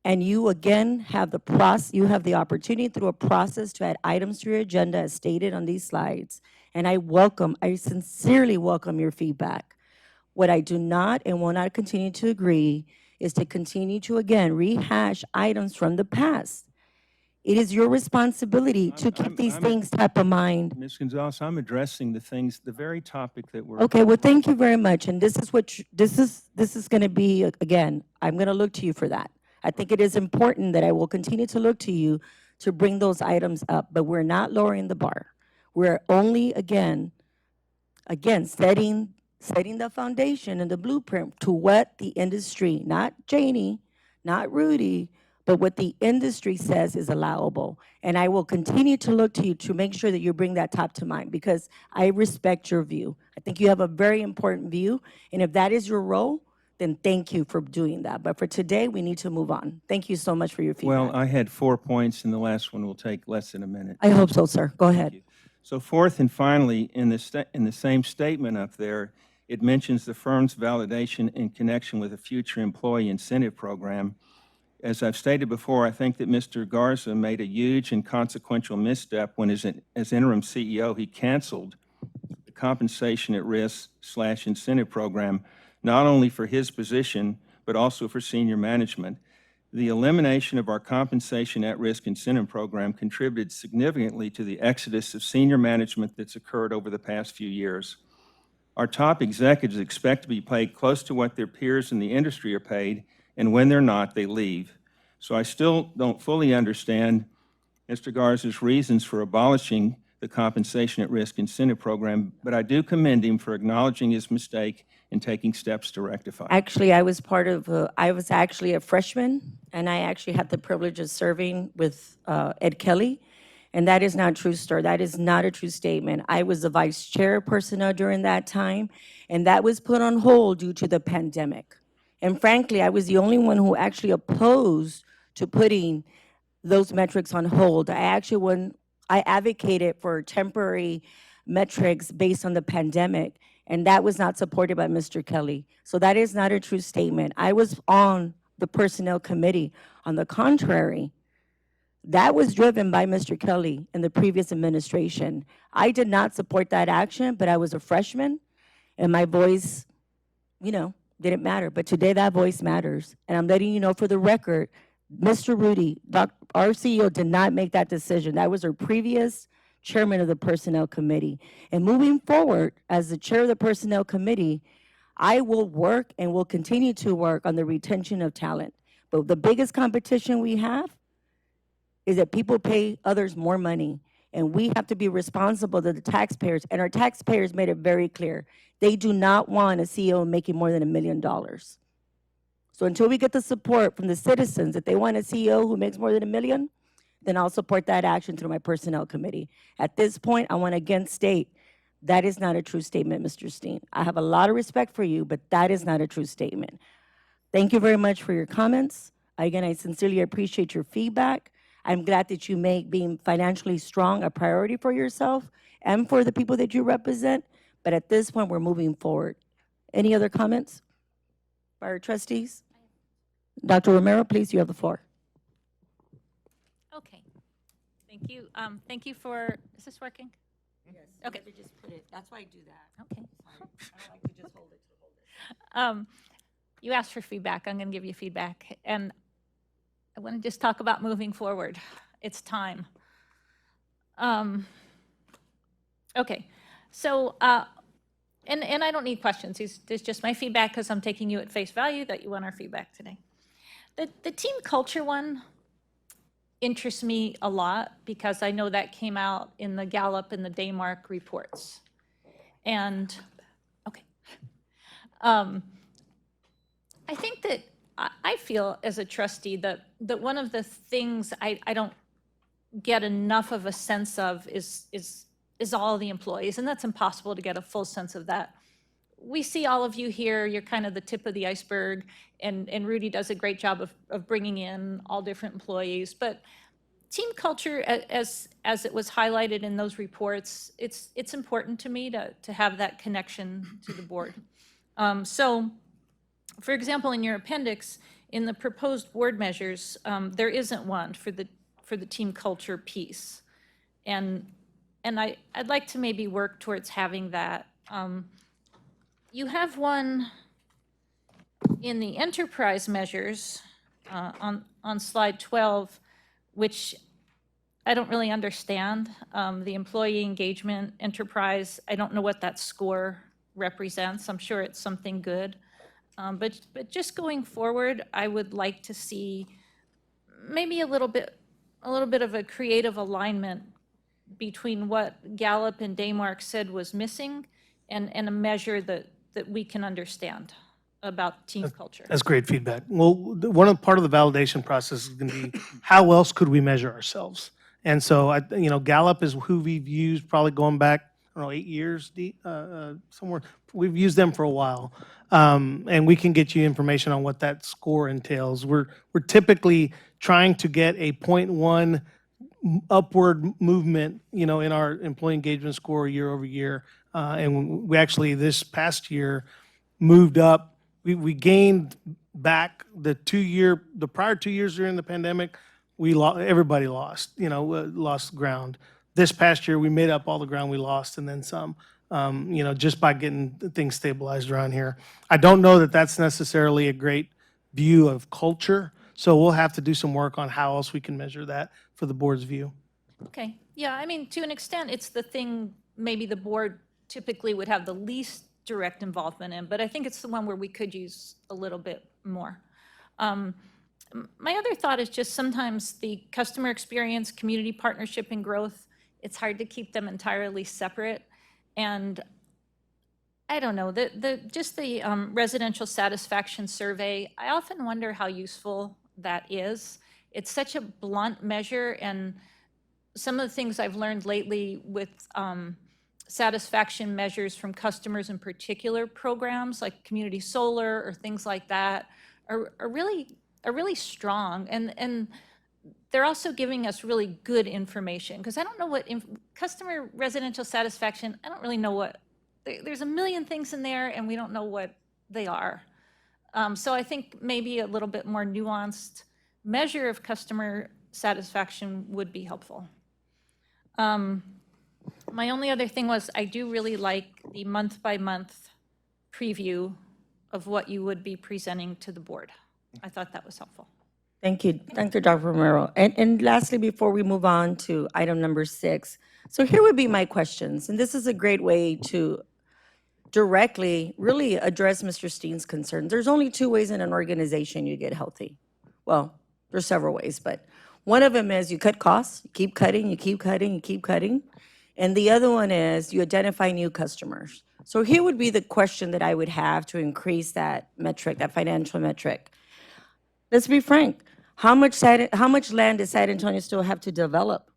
And you again have the opportunity through a process to add items to your agenda as stated on these slides. And I sincerely welcome your feedback. What I do not and will not continue to agree is to continue to, again, rehash items from the past. It is your responsibility to keep these things top of mind. Ms. Gonzalez, I'm addressing the very topic that we're. Okay, well, thank you very much. And this is going to be, again, I'm going to look to you for that. I think it is important that I will continue to look to you to bring those items up, but we're not lowering the bar. We're only, again, setting the foundation and the blueprint to what the industry, not Janie, not Rudy, but what the industry says is allowable. And I will continue to look to you to make sure that you bring that top to mind, because I respect your view. I think you have a very important view, and if that is your role, then thank you for doing that. But for today, we need to move on. Thank you so much for your feedback. Well, I had 4 points, and the last one will take less than a minute. I hope so, sir. Go ahead. So fourth and finally, in the same statement up there, it mentions the firm's validation in connection with a future employee incentive program. As I've stated before, I think that Mr. Garza made a huge and consequential misstep when, as interim CEO, he canceled the compensation at risk / incentive program, not only for his position, but also for senior management. The elimination of our compensation at risk incentive program contributed significantly to the exodus of senior management that's occurred over the past few years. Our top executives expect to be paid close to what their peers in the industry are paid, and when they're not, they leave. So I still don't fully understand Mr. Garza's reasons for abolishing the compensation at risk incentive program, but I do commend him for acknowledging his mistake and taking steps to rectify it. Actually, I was I was actually a freshman, and I actually had the privilege of serving with Ed Kelly, and that is not true, sir. That is not a true statement. I was the vice chair of personnel during that time, and that was put on hold due to the pandemic. And frankly, I was the only one who actually opposed to putting those metrics on hold. I advocated for temporary metrics based on the pandemic, and that was not supported by Mr. Kelly. So that is not a true statement. I was on the personnel committee. On the contrary, that was driven by Mr. Kelly in the previous administration. I did not support that action, but I was a freshman, and my voice, didn't matter. But today that voice matters. And I'm letting you know for the record, Mr. Rudy, our CEO did not make that decision. That was our previous chairman of the Personnel Committee. And moving forward, as the chair of the Personnel Committee, I will work and will continue to work on the retention of talent. But the biggest competition we have is that people pay others more money. And we have to be responsible to the taxpayers. And our taxpayers made it very clear. They do not want a CEO making more than $1 million. So until we get the support from the citizens that they want a CEO who makes more than $1 million, then I'll support that action through my personnel committee. At this point, I want to again state, that is not a true statement, Mr. Steen. I have a lot of respect for you, but that is not a true statement. Thank you very much for your comments. Again, I sincerely appreciate your feedback. I'm glad that you make being financially strong a priority for yourself and for the people that you represent. But at this point, we're moving forward. Any other comments by our trustees? Dr. Romero, please, you have the floor. Okay. Thank you. Thank you for, is this working? Yes. Okay. Just put it. That's why I do that. Okay. I don't like to just hold it. You asked for feedback. I'm going to give you feedback. And I want to just talk about moving forward. It's time. Okay. So, and I don't need questions. It's just my feedback because I'm taking you at face value that you want our feedback today. The team culture one interests me a lot because I know that came out in the Gallup and the Daymark reports. And, okay. I think that I feel as a trustee that one of the things I don't get enough of a sense of is all the employees, and that's impossible to get a full sense of that. We see all of you here, you're kind of the tip of the iceberg, and Rudy does a great job of bringing in all different employees, but team culture, as it was highlighted in those reports, it's important to me to have that connection to the board. So, for example, in your appendix, in the proposed board measures, there isn't one for the team culture piece. And I'd like to maybe work towards having that. You have one in the enterprise measures on slide 12, which I don't really understand. The employee engagement enterprise, I don't know what that score represents. I'm sure it's something good. But just going forward, I would like to see maybe a little bit of a creative alignment between what Gallup and Daymark said was missing and a measure that we can understand about team culture. That's great feedback. Well, part of the validation process is going to be how else could we measure ourselves? And so, Gallup is who we've used probably going back, I don't know, 8 years, somewhere. We've used them for a while. And we can get you information on what that score entails. We're typically trying to get a 0.1 upward movement, in our employee engagement score year over year. And we actually, this past year, moved up. We gained back the prior 2 years during the pandemic. Everybody lost, lost ground. This past year, we made up all the ground we lost and then some, just by getting things stabilized around here. I don't know that that's necessarily a great view of culture, so we'll have to do some work on how else we can measure that for the board's view. Okay, yeah, I mean, to an extent, it's the thing maybe the board typically would have the least direct involvement in, but I think it's the one where we could use a little bit more. My other thought is just sometimes the customer experience, community partnership and growth, it's hard to keep them entirely separate. And I don't know, just the residential satisfaction survey, I often wonder how useful that is. It's such a blunt measure, and some of the things I've learned lately with satisfaction measures from customers in particular programs like community solar or things like that are really strong. And they're also giving us really good information, because I don't know what customer residential satisfaction, I don't really know what, there's a million things in there and we don't know what they are. So I think maybe a little bit more nuanced measure of customer satisfaction would be helpful. My only other thing was, I do really like the month-by-month preview of what you would be presenting to the board. I thought that was helpful. Thank you. Thank you, Dr. Romero. And lastly, before we move on to item number 6, so here would be my questions, and this is a great way to directly really address Mr. Steen's concerns. There's only 2 ways in an organization you get healthy. Well, there's several ways, but one of them is you cut costs, you keep cutting, you keep cutting, you keep cutting. And the other one is you identify new customers. So here would be the question that I would have to increase that metric, that financial metric. Let's be frank. How much land does San Antonio still have to develop?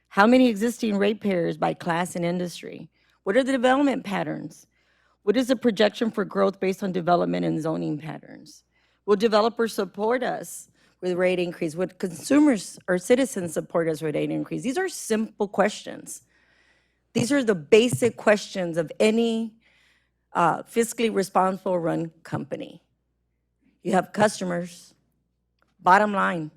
How many existing ratepayers by class and industry? What are the development patterns? What is the projection for growth based on development and zoning patterns? Will developers support us with rate increase? Would consumers or citizens support us with rate increase? These are simple questions. These are the basic questions of any fiscally responsible run company. You have customers. Bottom line,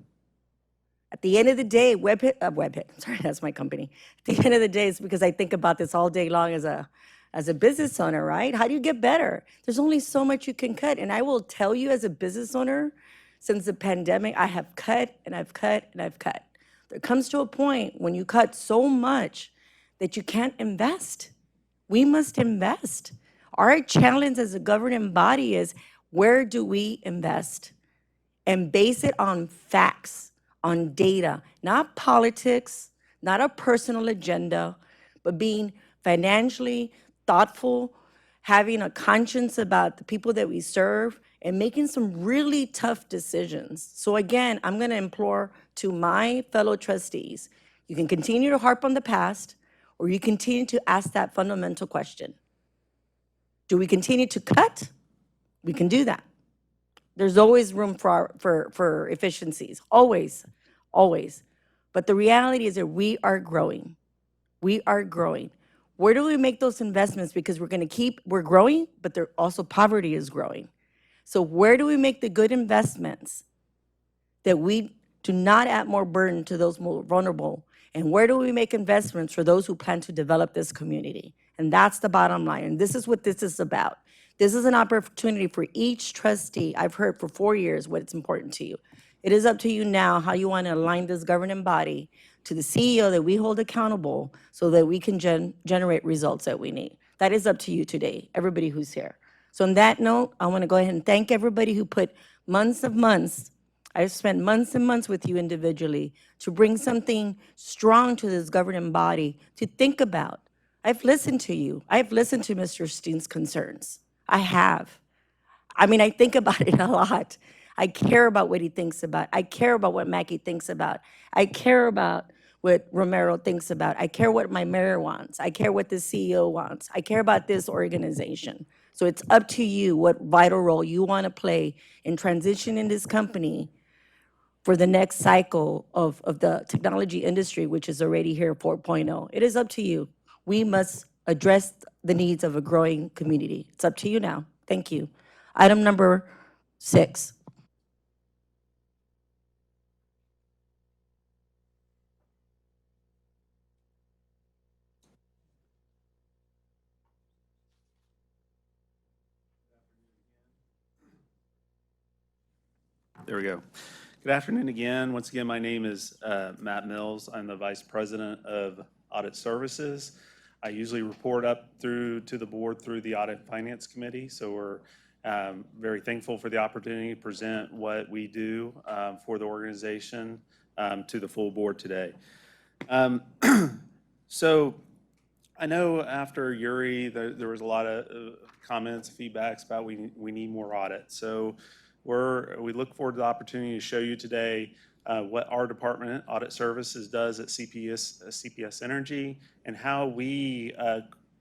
at the end of the day, sorry, that's my company. At the end of the day, it's because I think about this all day long as a business owner, right? How do you get better? There's only so much you can cut. And I will tell you, as a business owner, since the pandemic, I have cut and I've cut and I've cut. There comes to a point when you cut so much that you can't invest. We must invest. Our challenge as a governing body is, where do we invest? And base it on facts, on data, not politics, not a personal agenda, but being financially thoughtful, having a conscience about the people that we serve, and making some really tough decisions. So again, I'm going to implore to my fellow trustees, you can continue to harp on the past, or you continue to ask that fundamental question. Do we continue to cut? We can do that. There's always room for efficiencies, always, always. But the reality is that we are growing. We are growing. Where do we make those investments? Because we're growing, but also poverty is growing. So where do we make the good investments that we do not add more burden to those more vulnerable? And where do we make investments for those who plan to develop this community? And that's the bottom line. And this is what this is about. This is an opportunity for each trustee. I've heard for 4 years what's important to you. It is up to you now how you want to align this governing body to the CEO that we hold accountable so that we can generate results that we need. That is up to you today, everybody who's here. So on that note, I want to go ahead and thank everybody who put months. I've spent months and months with you individually to bring something strong to this governing body to think about. I've listened to you. I've listened to Mr. Steen's concerns. I have. I mean, I think about it a lot. I care about what he thinks about. I care about what Mackey thinks about. I care about what Romero thinks about. I care what my mayor wants. I care what the CEO wants. I care about this organization. So it's up to you what vital role you want to play in transitioning this company for the next cycle of the technology industry, which is already here, 4.0. It is up to you. We must address the needs of a growing community. It's up to you now. Thank you. Item number 6. There we go. Good afternoon again. Once again, my name is Matt Mills. I'm the Vice President of Audit Services. I usually report up through to the board through the Audit and Finance Committee, so we're very thankful for the opportunity to present what we do for the organization to the full board today. So I know after Uri, there was a lot of comments, feedbacks about we need more audits. So we look forward to the opportunity to show you today what our department, Audit Services, does at CPS Energy and how we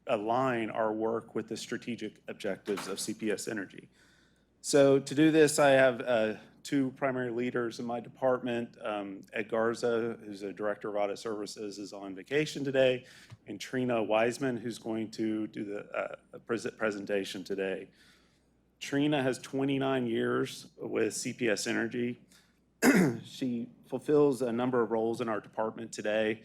align our work with the strategic objectives of CPS Energy. So to do this, I have two primary leaders in my department. Ed Garza, who's a director of audit services, is on vacation today, and Trina Wiseman, who's going to do the presentation today. Trina has 29 years with CPS Energy. She fulfills a number of roles in our department today.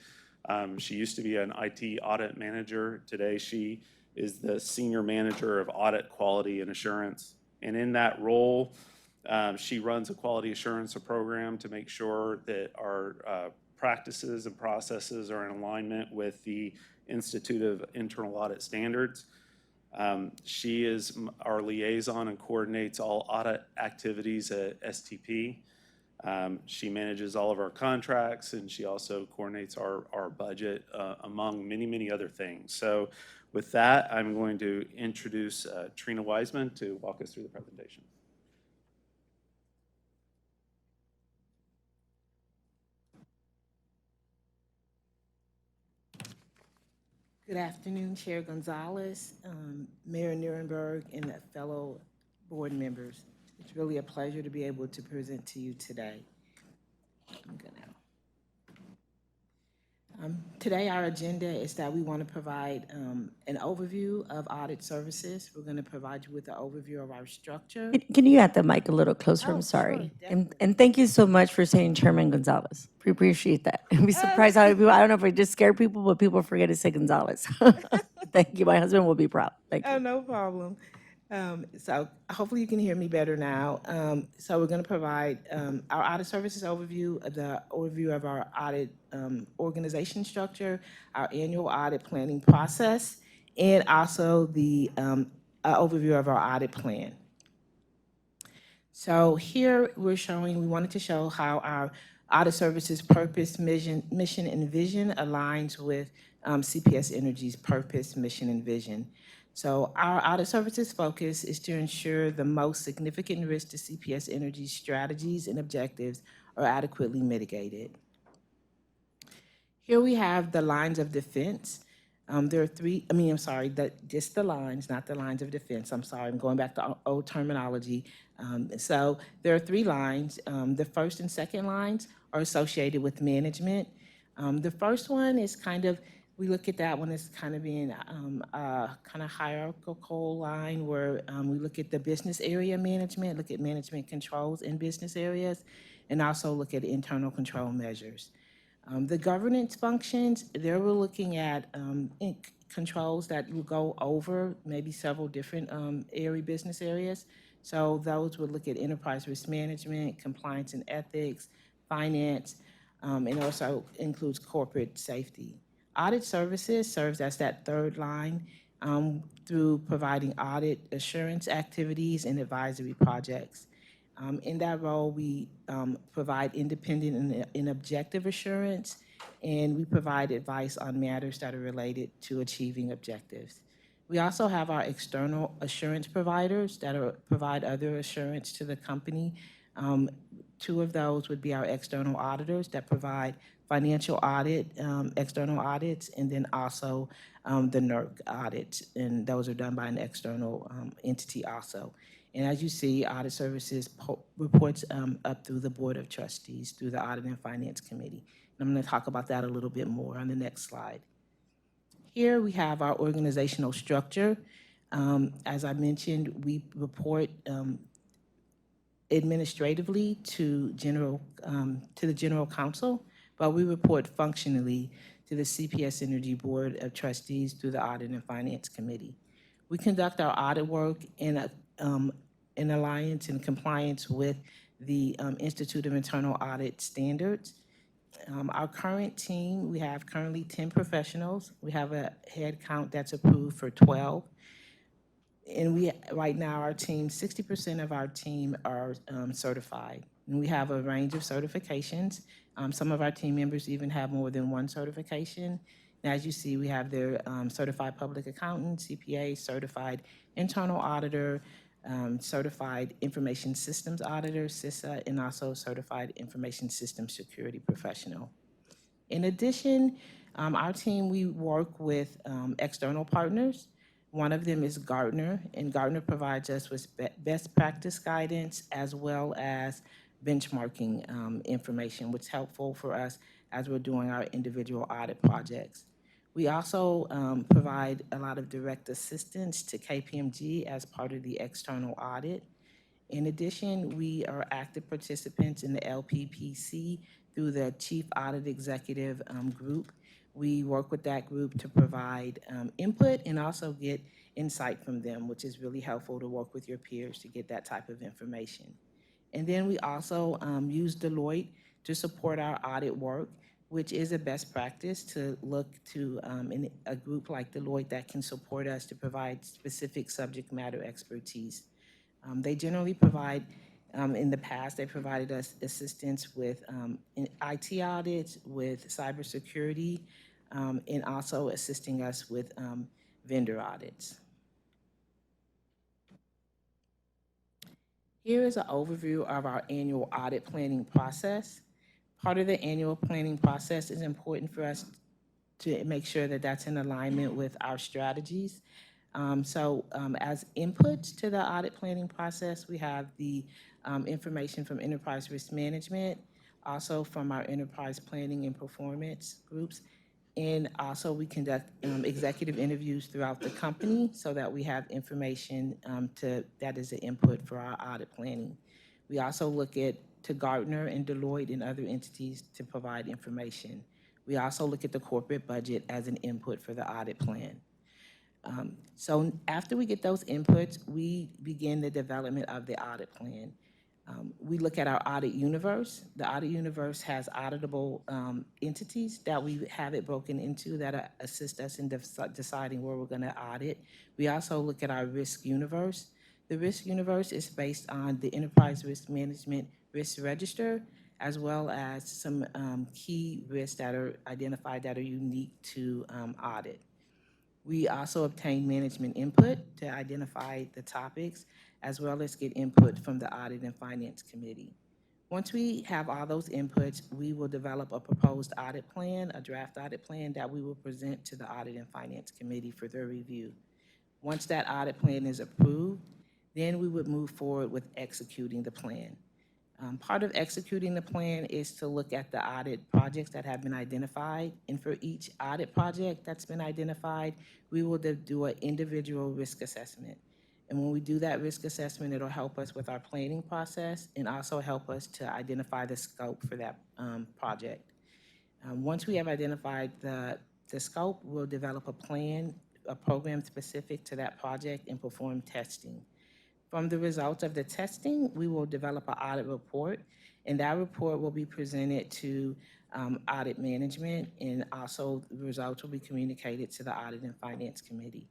She used to be an IT audit manager. Today, she is the senior manager of audit quality and assurance. And in that role, she runs a quality assurance program to make sure that our practices and processes are in alignment with the Institute of Internal Audit Standards. She is our liaison and coordinates all audit activities at STP. She manages all of our contracts, and she also coordinates our budget, among many, many other things. So with that, I'm going to introduce Trina Wiseman to walk us through the presentation. Good afternoon, Chair Gonzalez, Mayor Nierenberg, and fellow board members. It's really a pleasure to be able to present to you today. Today, our agenda is that we want to provide an overview of audit services. We're going to provide you with an overview of our structure. Can you add the mic a little closer? Oh, I'm sure, sorry. definitely. And thank you so much for saying Chairman Gonzalez. We appreciate that. And be surprised how many people, I don't know if I just scare people, but people forget to say Gonzalez. Thank you. My husband will be proud. Thank you. Oh, no problem. So hopefully you can hear me better now. So we're going to provide our audit services overview, the overview of our audit organization structure, our annual audit planning process, and also the overview of our audit plan. So here we wanted to show how our audit services purpose, mission, and vision aligns with CPS Energy's purpose, mission, and vision. So our audit services focus is to ensure the most significant risks to CPS Energy's strategies and objectives are adequately mitigated. Here we have the lines of defense. There are just the lines, not the lines of defense. I'm sorry, I'm going back to old terminology. So there are three lines. The first and second lines are associated with management. The first one is we look at that one as kind of being a kind of hierarchical line where we look at the business area management, look at management controls in business areas, and also look at internal control measures. The governance functions, there we're looking at controls that will go over maybe several different business areas. So those would look at enterprise risk management, compliance and ethics, finance, and also includes corporate safety. Audit services serves as that third line through providing audit assurance activities and advisory projects. In that role, we provide independent and objective assurance, and we provide advice on matters that are related to achieving objectives. We also have our external assurance providers that provide other assurance to the company. Two of those would be our external auditors that provide financial audit, external audits, and then also the NERC audits, and those are done by an external entity also. And as you see, audit services reports up through the Board of Trustees, through the Audit and Finance Committee. And I'm going to talk about that a little bit more on the next slide. Here we have our organizational structure. As I mentioned, we report administratively to the General Counsel, but we report functionally to the CPS Energy Board of Trustees through the Audit and Finance Committee. We conduct our audit work in alliance and compliance with the Institute of Internal Audit Standards. Our current team, we have currently 10 professionals. We have a head count that's approved for 12. And right now, our team, 60% of our team are certified. And we have a range of certifications. Some of our team members even have more than one certification. And as you see, we have their certified public accountant, CPA, certified internal auditor, certified information systems auditor, CISA, and also certified information systems security professional. In addition, our team, we work with external partners. One of them is Gartner, and Gartner provides us with best practice guidance as well as benchmarking information, which is helpful for us as we're doing our individual audit projects. We also provide a lot of direct assistance to KPMG as part of the external audit. In addition, we are active participants in the LPPC through the Chief Audit Executive Group. We work with that group to provide input and also get insight from them, which is really helpful to work with your peers to get that type of information. And then we also use Deloitte to support our audit work, which is a best practice to look to a group like Deloitte that can support us to provide specific subject matter expertise. They generally provide, in the past, they provided us assistance with IT audits, with cybersecurity, and also assisting us with vendor audits. Here is an overview of our annual audit planning process. Part of the annual planning process is important for us to make sure that that's in alignment with our strategies. As inputs to the audit planning process, we have the information from enterprise risk management, also from our enterprise planning and performance groups, and also we conduct executive interviews throughout the company so that we have information that is an input for our audit planning. We also look to Gartner and Deloitte and other entities to provide information. We also look at the corporate budget as an input for the audit plan. So after we get those inputs, we begin the development of the audit plan. We look at our audit universe. The audit universe has auditable entities that we have it broken into that assist us in deciding where we're going to audit. We also look at our risk universe. The risk universe is based on the enterprise risk management risk register, as well as some key risks that are identified that are unique to audit. We also obtain management input to identify the topics, as well as get input from the Audit and Finance Committee. Once we have all those inputs, we will develop a proposed audit plan, a draft audit plan that we will present to the Audit and Finance Committee for their review. Once that audit plan is approved, then we would move forward with executing the plan. Part of executing the plan is to look at the audit projects that have been identified. And for each audit project that's been identified, we will do an individual risk assessment. And when we do that risk assessment, it'll help us with our planning process and also help us to identify the scope for that project. Once we have identified the scope, we'll develop a plan, a program specific to that project, and perform testing. From the results of the testing, we will develop an audit report, and that report will be presented to audit management, and also the results will be communicated to the Audit and Finance Committee.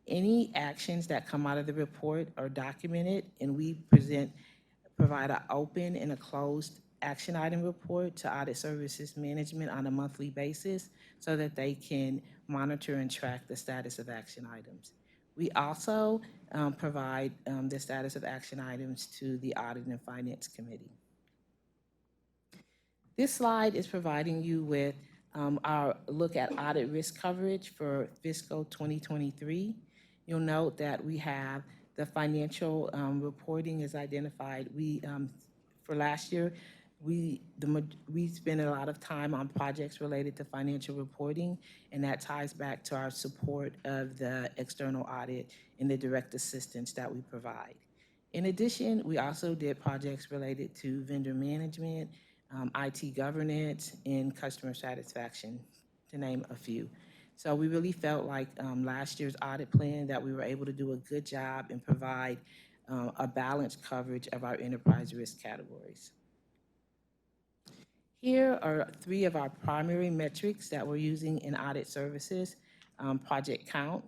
Any actions that come out of the report are documented, and we provide an open and a closed action item report to Audit Services Management on a monthly basis so that they can monitor and track the status of action items. We also provide the status of action items to the Audit and Finance Committee. This slide is providing you with our look at audit risk coverage for fiscal 2023. You'll note that we have the financial reporting is identified. For last year, we spent a lot of time on projects related to financial reporting, and that ties back to our support of the external audit and the direct assistance that we provide. In addition, we also did projects related to vendor management, IT governance, and customer satisfaction, to name a few. So we really felt like last year's audit plan that we were able to do a good job and provide a balanced coverage of our enterprise risk categories. Here are three of our primary metrics that we're using in audit services. Project count.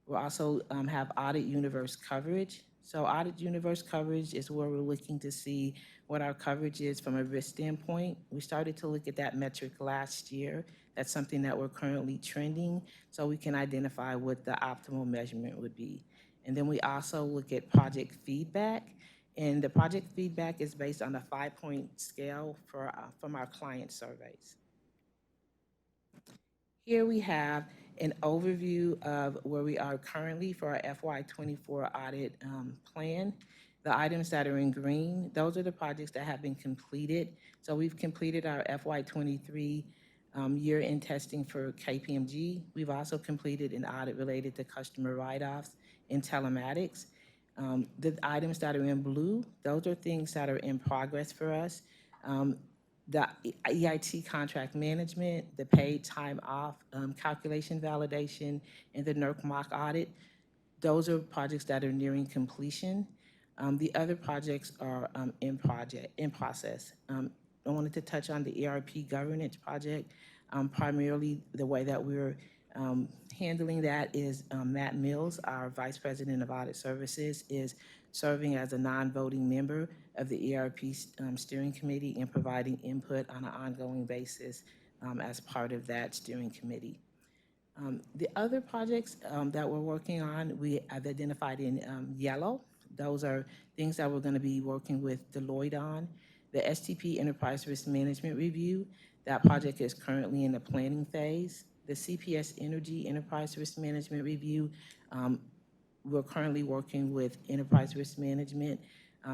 We also have audit universe coverage. So audit universe coverage is where we're looking to see what our coverage is from a risk standpoint. We started to look at that metric last year. That's something that we're currently trending, so we can identify what the optimal measurement would be. And then we also look at project feedback. And the project feedback is based on a 5-point scale from our client surveys. Here we have an overview of where we are currently for our FY24 audit plan. The items that are in green, those are the projects that have been completed. So we've completed our FY23 year-end testing for KPMG. We've also completed an audit related to customer write-offs and telematics. The items that are in blue, those are things that are in progress for us. The EIT contract management, the paid time off calculation validation, and the NERC mock audit, those are projects that are nearing completion. The other projects are in process. I wanted to touch on the ERP governance project. Primarily, the way that we're handling that is Matt Mills, our Vice President of Audit Services, is serving as a non-voting member of the ERP Steering Committee and providing input on an ongoing basis as part of that steering committee. The other projects that we're working on, we have identified in yellow. Those are things that we're going to be working with Deloitte on. The STP Enterprise Risk Management Review, that project is currently in the planning phase. The CPS Energy Enterprise Risk Management Review, we're currently working with Enterprise Risk Management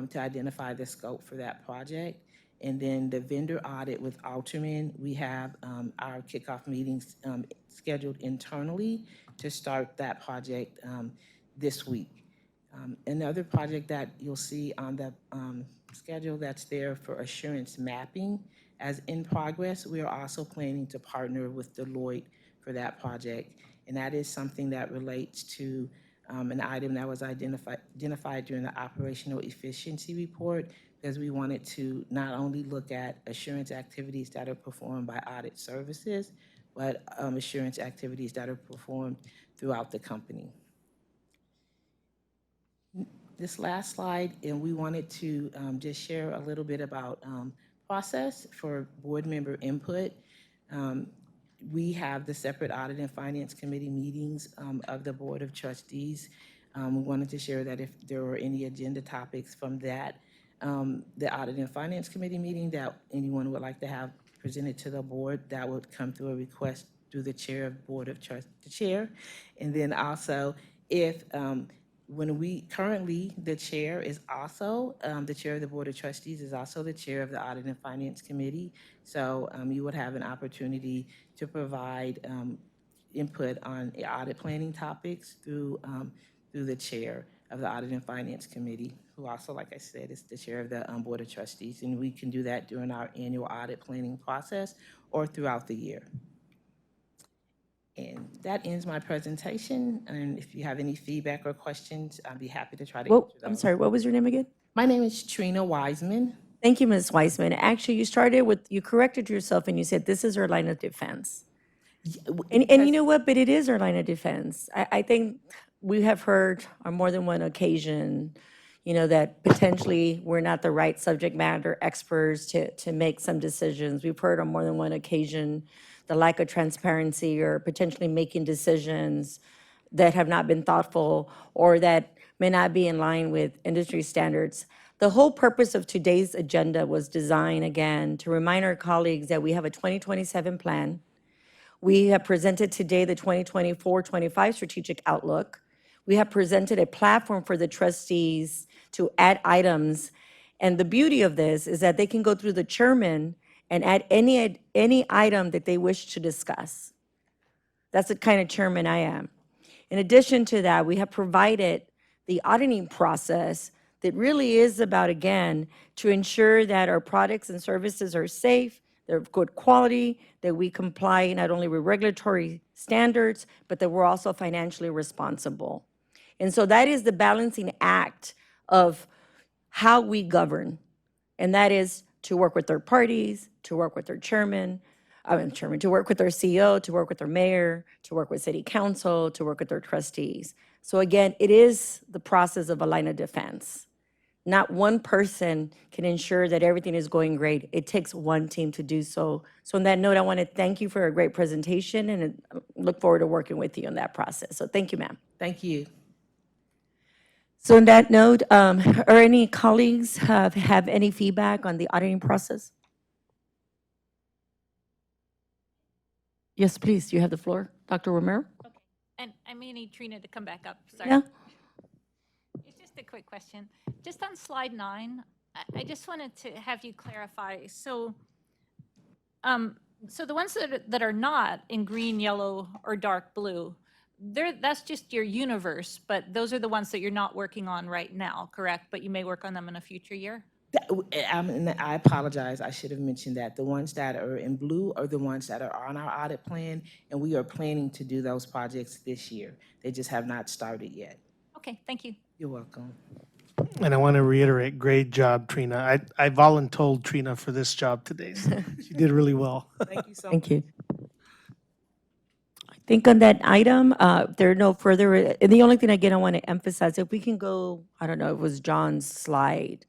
to identify the scope for that project. And then the vendor audit with Alterman, we have our kickoff meetings scheduled internally to start that project this week. Another project that you'll see on the schedule that's there for assurance mapping, as in progress, we are also planning to partner with Deloitte for that project. And that is something that relates to an item that was identified during the operational efficiency report, because we wanted to not only look at assurance activities that are performed by audit services, but assurance activities that are performed throughout the company. This last slide, and we wanted to just share a little bit about process for board member input. We have the separate Audit and Finance Committee meetings of the Board of Trustees. We wanted to share that if there were any agenda topics from that, the Audit and Finance Committee meeting that anyone would like to have presented to the board, that would come through a request through the chair of Board of the chair. And then also, if when we currently, the chair is also, the chair of the Board of Trustees is also the chair of the Audit and Finance Committee. So you would have an opportunity to provide input on audit planning topics through the chair of the Audit and Finance Committee, who also, like I said, is the chair of the Board of Trustees. And we can do that during our annual audit planning process or throughout the year. And that ends my presentation. And if you have any feedback or questions, I'd be happy to try to answer those. I'm sorry, what was your name again? My name is Trina Wiseman. Thank you, Ms. Weisman. Actually, you corrected yourself and you said this is our line of defense. And you know what, but it is our line of defense. I think we have heard on more than one occasion, that potentially we're not the right subject matter experts to make some decisions. We've heard on more than one occasion the lack of transparency or potentially making decisions that have not been thoughtful or that may not be in line with industry standards. The whole purpose of today's agenda was designed, again, to remind our colleagues that we have a 2027 plan. We have presented today the 2024-25 strategic outlook. We have presented a platform for the trustees to add items. And the beauty of this is that they can go through the chairman and add any item that they wish to discuss. That's the kind of chairman I am. In addition to that, we have provided the auditing process that really is about, again, to ensure that our products and services are safe, they're of good quality, that we comply not only with regulatory standards, but that we're also financially responsible. And so that is the balancing act of how we govern, and that is to work with third parties, to work with their chairman, to work with their CEO, to work with their mayor, to work with city council, to work with their trustees. So again, it is the process of a line of defense. Not one person can ensure that everything is going great. It takes one team to do so. So on that note, I want to thank you for a great presentation and look forward to working with you in that process. So thank you, ma'am. Thank you. So on that note, are any colleagues have any feedback on the auditing process? Yes, please, you have the floor. Dr. Romero? And I may need Trina to come back up, sorry. Yeah? It's just a quick question. Just on slide 9, I just wanted to have you clarify. So the ones that are not in green, yellow, or dark blue, that's just your universe, but those are the ones that you're not working on right now, correct? But you may work on them in a future year? And I apologize, I should have mentioned that. The ones that are in blue are the ones that are on our audit plan, and we are planning to do those projects this year. They just have not started yet. Okay, thank you. You're welcome. And I want to reiterate, great job, Trina. I voluntold Trina for this job today, so she did really well. Thank you so much. Thank you. I think on that item, there are no further, and the only thing again I want to emphasize, if we can go, I don't know, it was John's slide.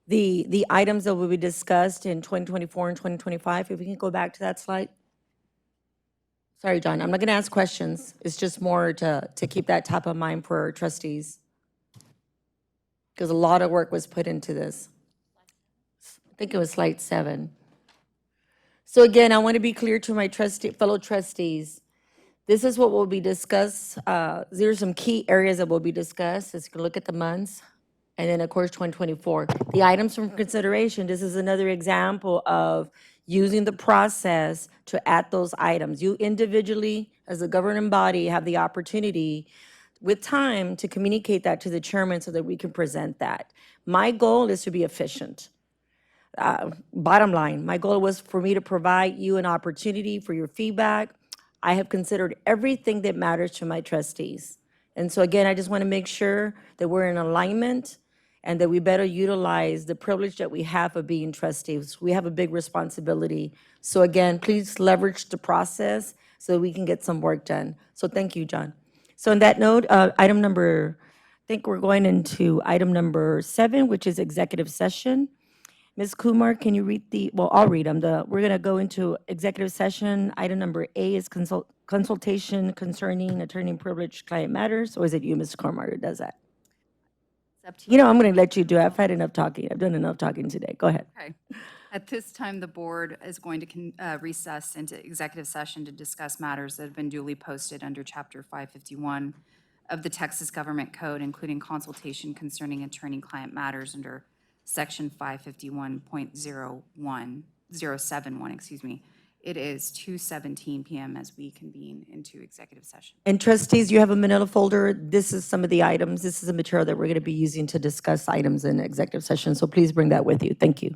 The items that will be discussed in 2024 and 2025, if we can go back to that slide. Sorry, John, I'm not going to ask questions. It's just more to keep that top of mind for our trustees. Because a lot of work was put into this. I think it was slide 7. So again, I want to be clear to my fellow trustees. This is what will be discussed. There are some key areas that will be discussed. As you can look at the months. And then, of course, 2024. The items from consideration, this is another example of using the process to add those items. You individually, as a governing body, have the opportunity with time to communicate that to the chairman so that we can present that. My goal is to be efficient. Bottom line, my goal was for me to provide you an opportunity for your feedback. I have considered everything that matters to my trustees. And so again, I just want to make sure that we're in alignment and that we better utilize the privilege that we have of being trustees. We have a big responsibility. So again, please leverage the process so that we can get some work done. So thank you, John. So on that note, I think we're going into item number 7, which is executive session. Ms. Kumar, can you read well, I'll read them. We're going to go into executive session. Item number A is consultation concerning attorney privilege client matters, or is it you, Ms. Kumar, who does that? It's up to You know, I'm going to let you do it. I've had enough talking. I've done enough talking today. Go ahead. Okay. At this time, the board is going to recess into executive session to discuss matters that have been duly posted under Chapter 551 of the Texas Government Code, including consultation concerning attorney-client matters under Section 551.071, excuse me. It is 2:17 p.m. as we convene into executive session. And trustees, you have a manila folder. This is some of the items. This is the material that we're going to be using to discuss items in executive session. So please bring that with you. Thank you.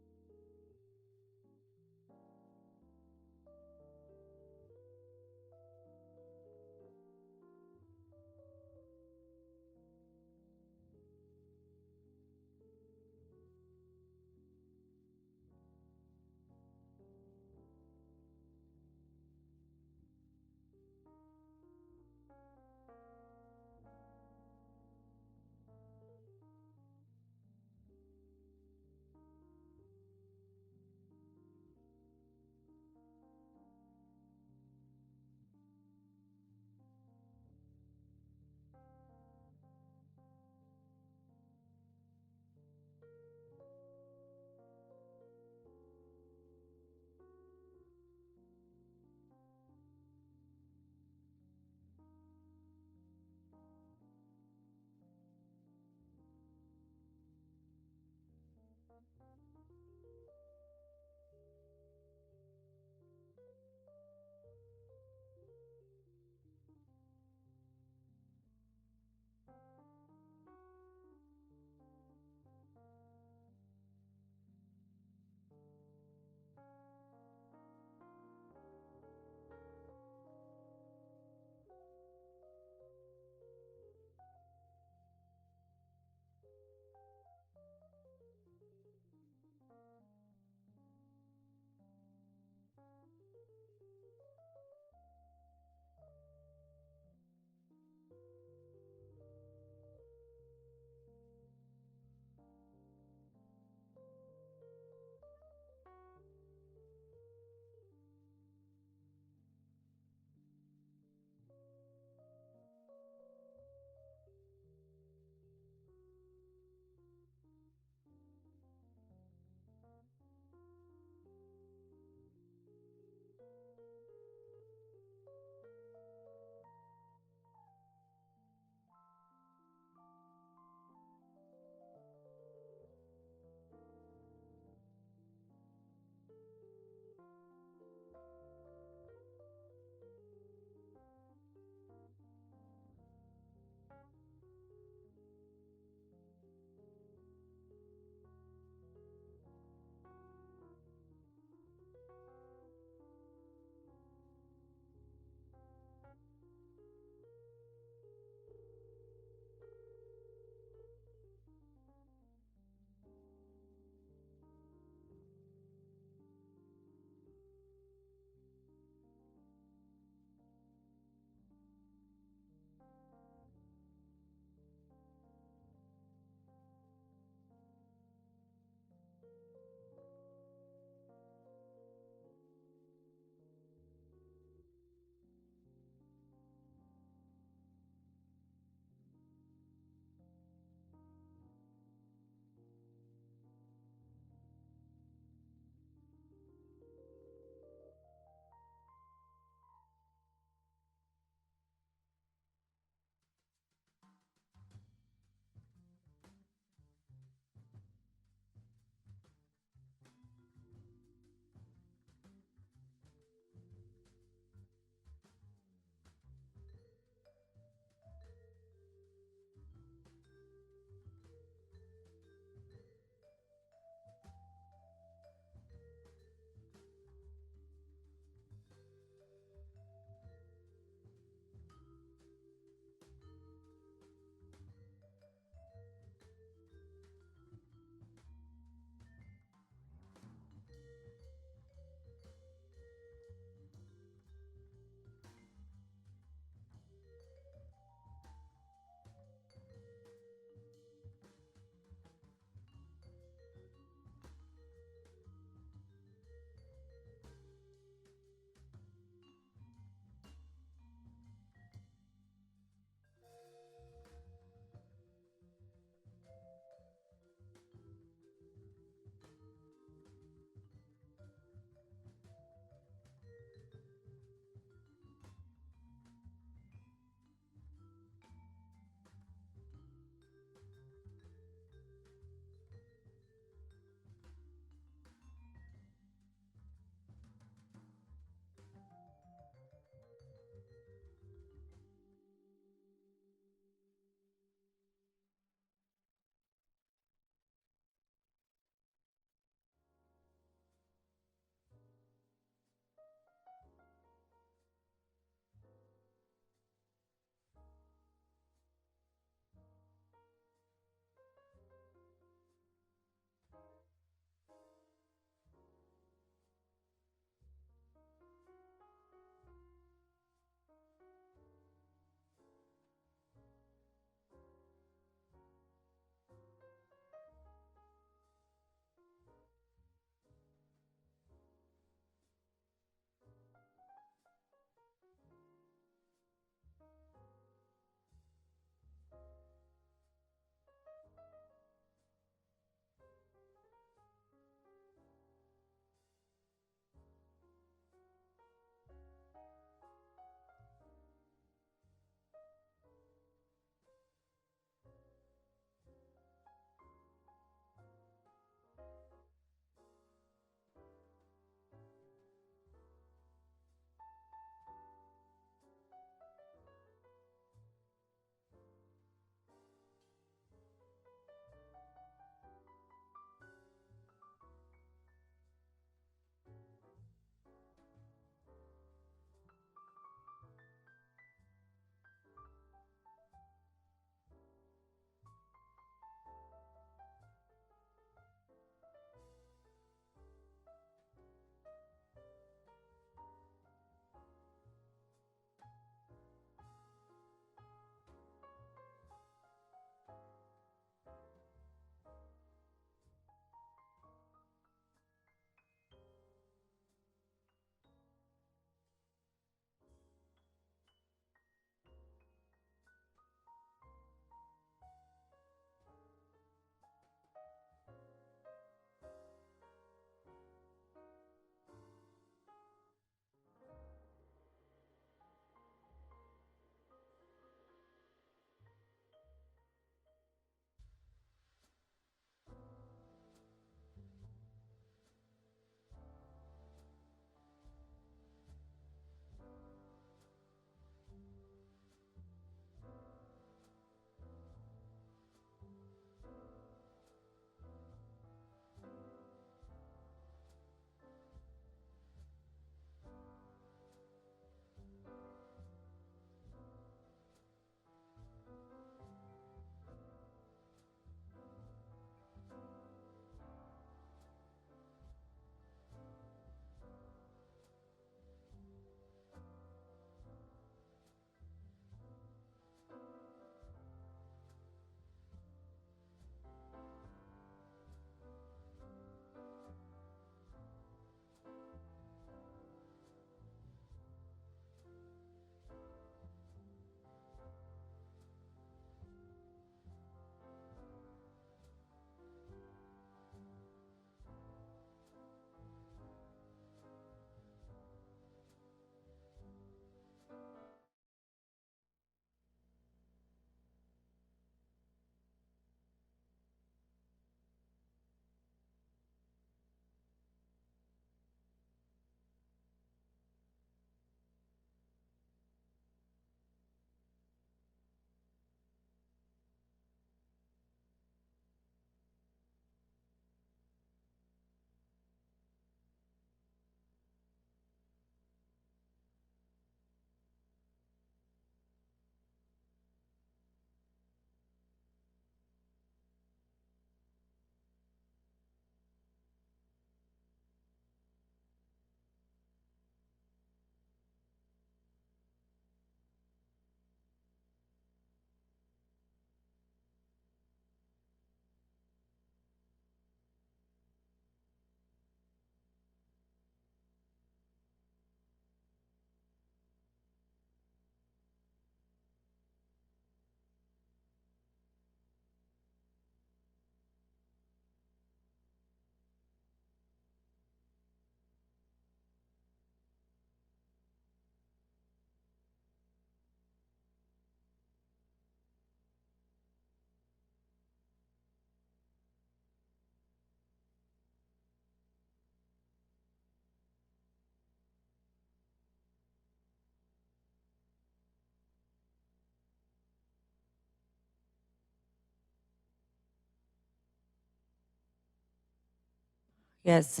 Yes.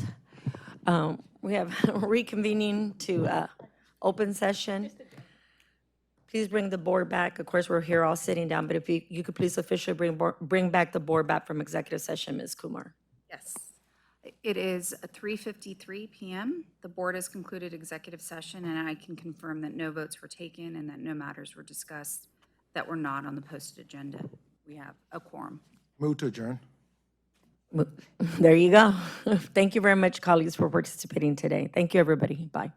We have reconvening to open session. Please bring the board back. Of course, we're here all sitting down, but if you could please officially bring back the board back from executive session, Ms. Kumar. Yes. It is 3:53 PM. The board has concluded executive session, and I can confirm that no votes were taken and that no matters were discussed that were not on the posted agenda. We have a quorum. Move to adjourn. There you go. Thank you very much, colleagues, for participating today. Thank you, everybody. Bye.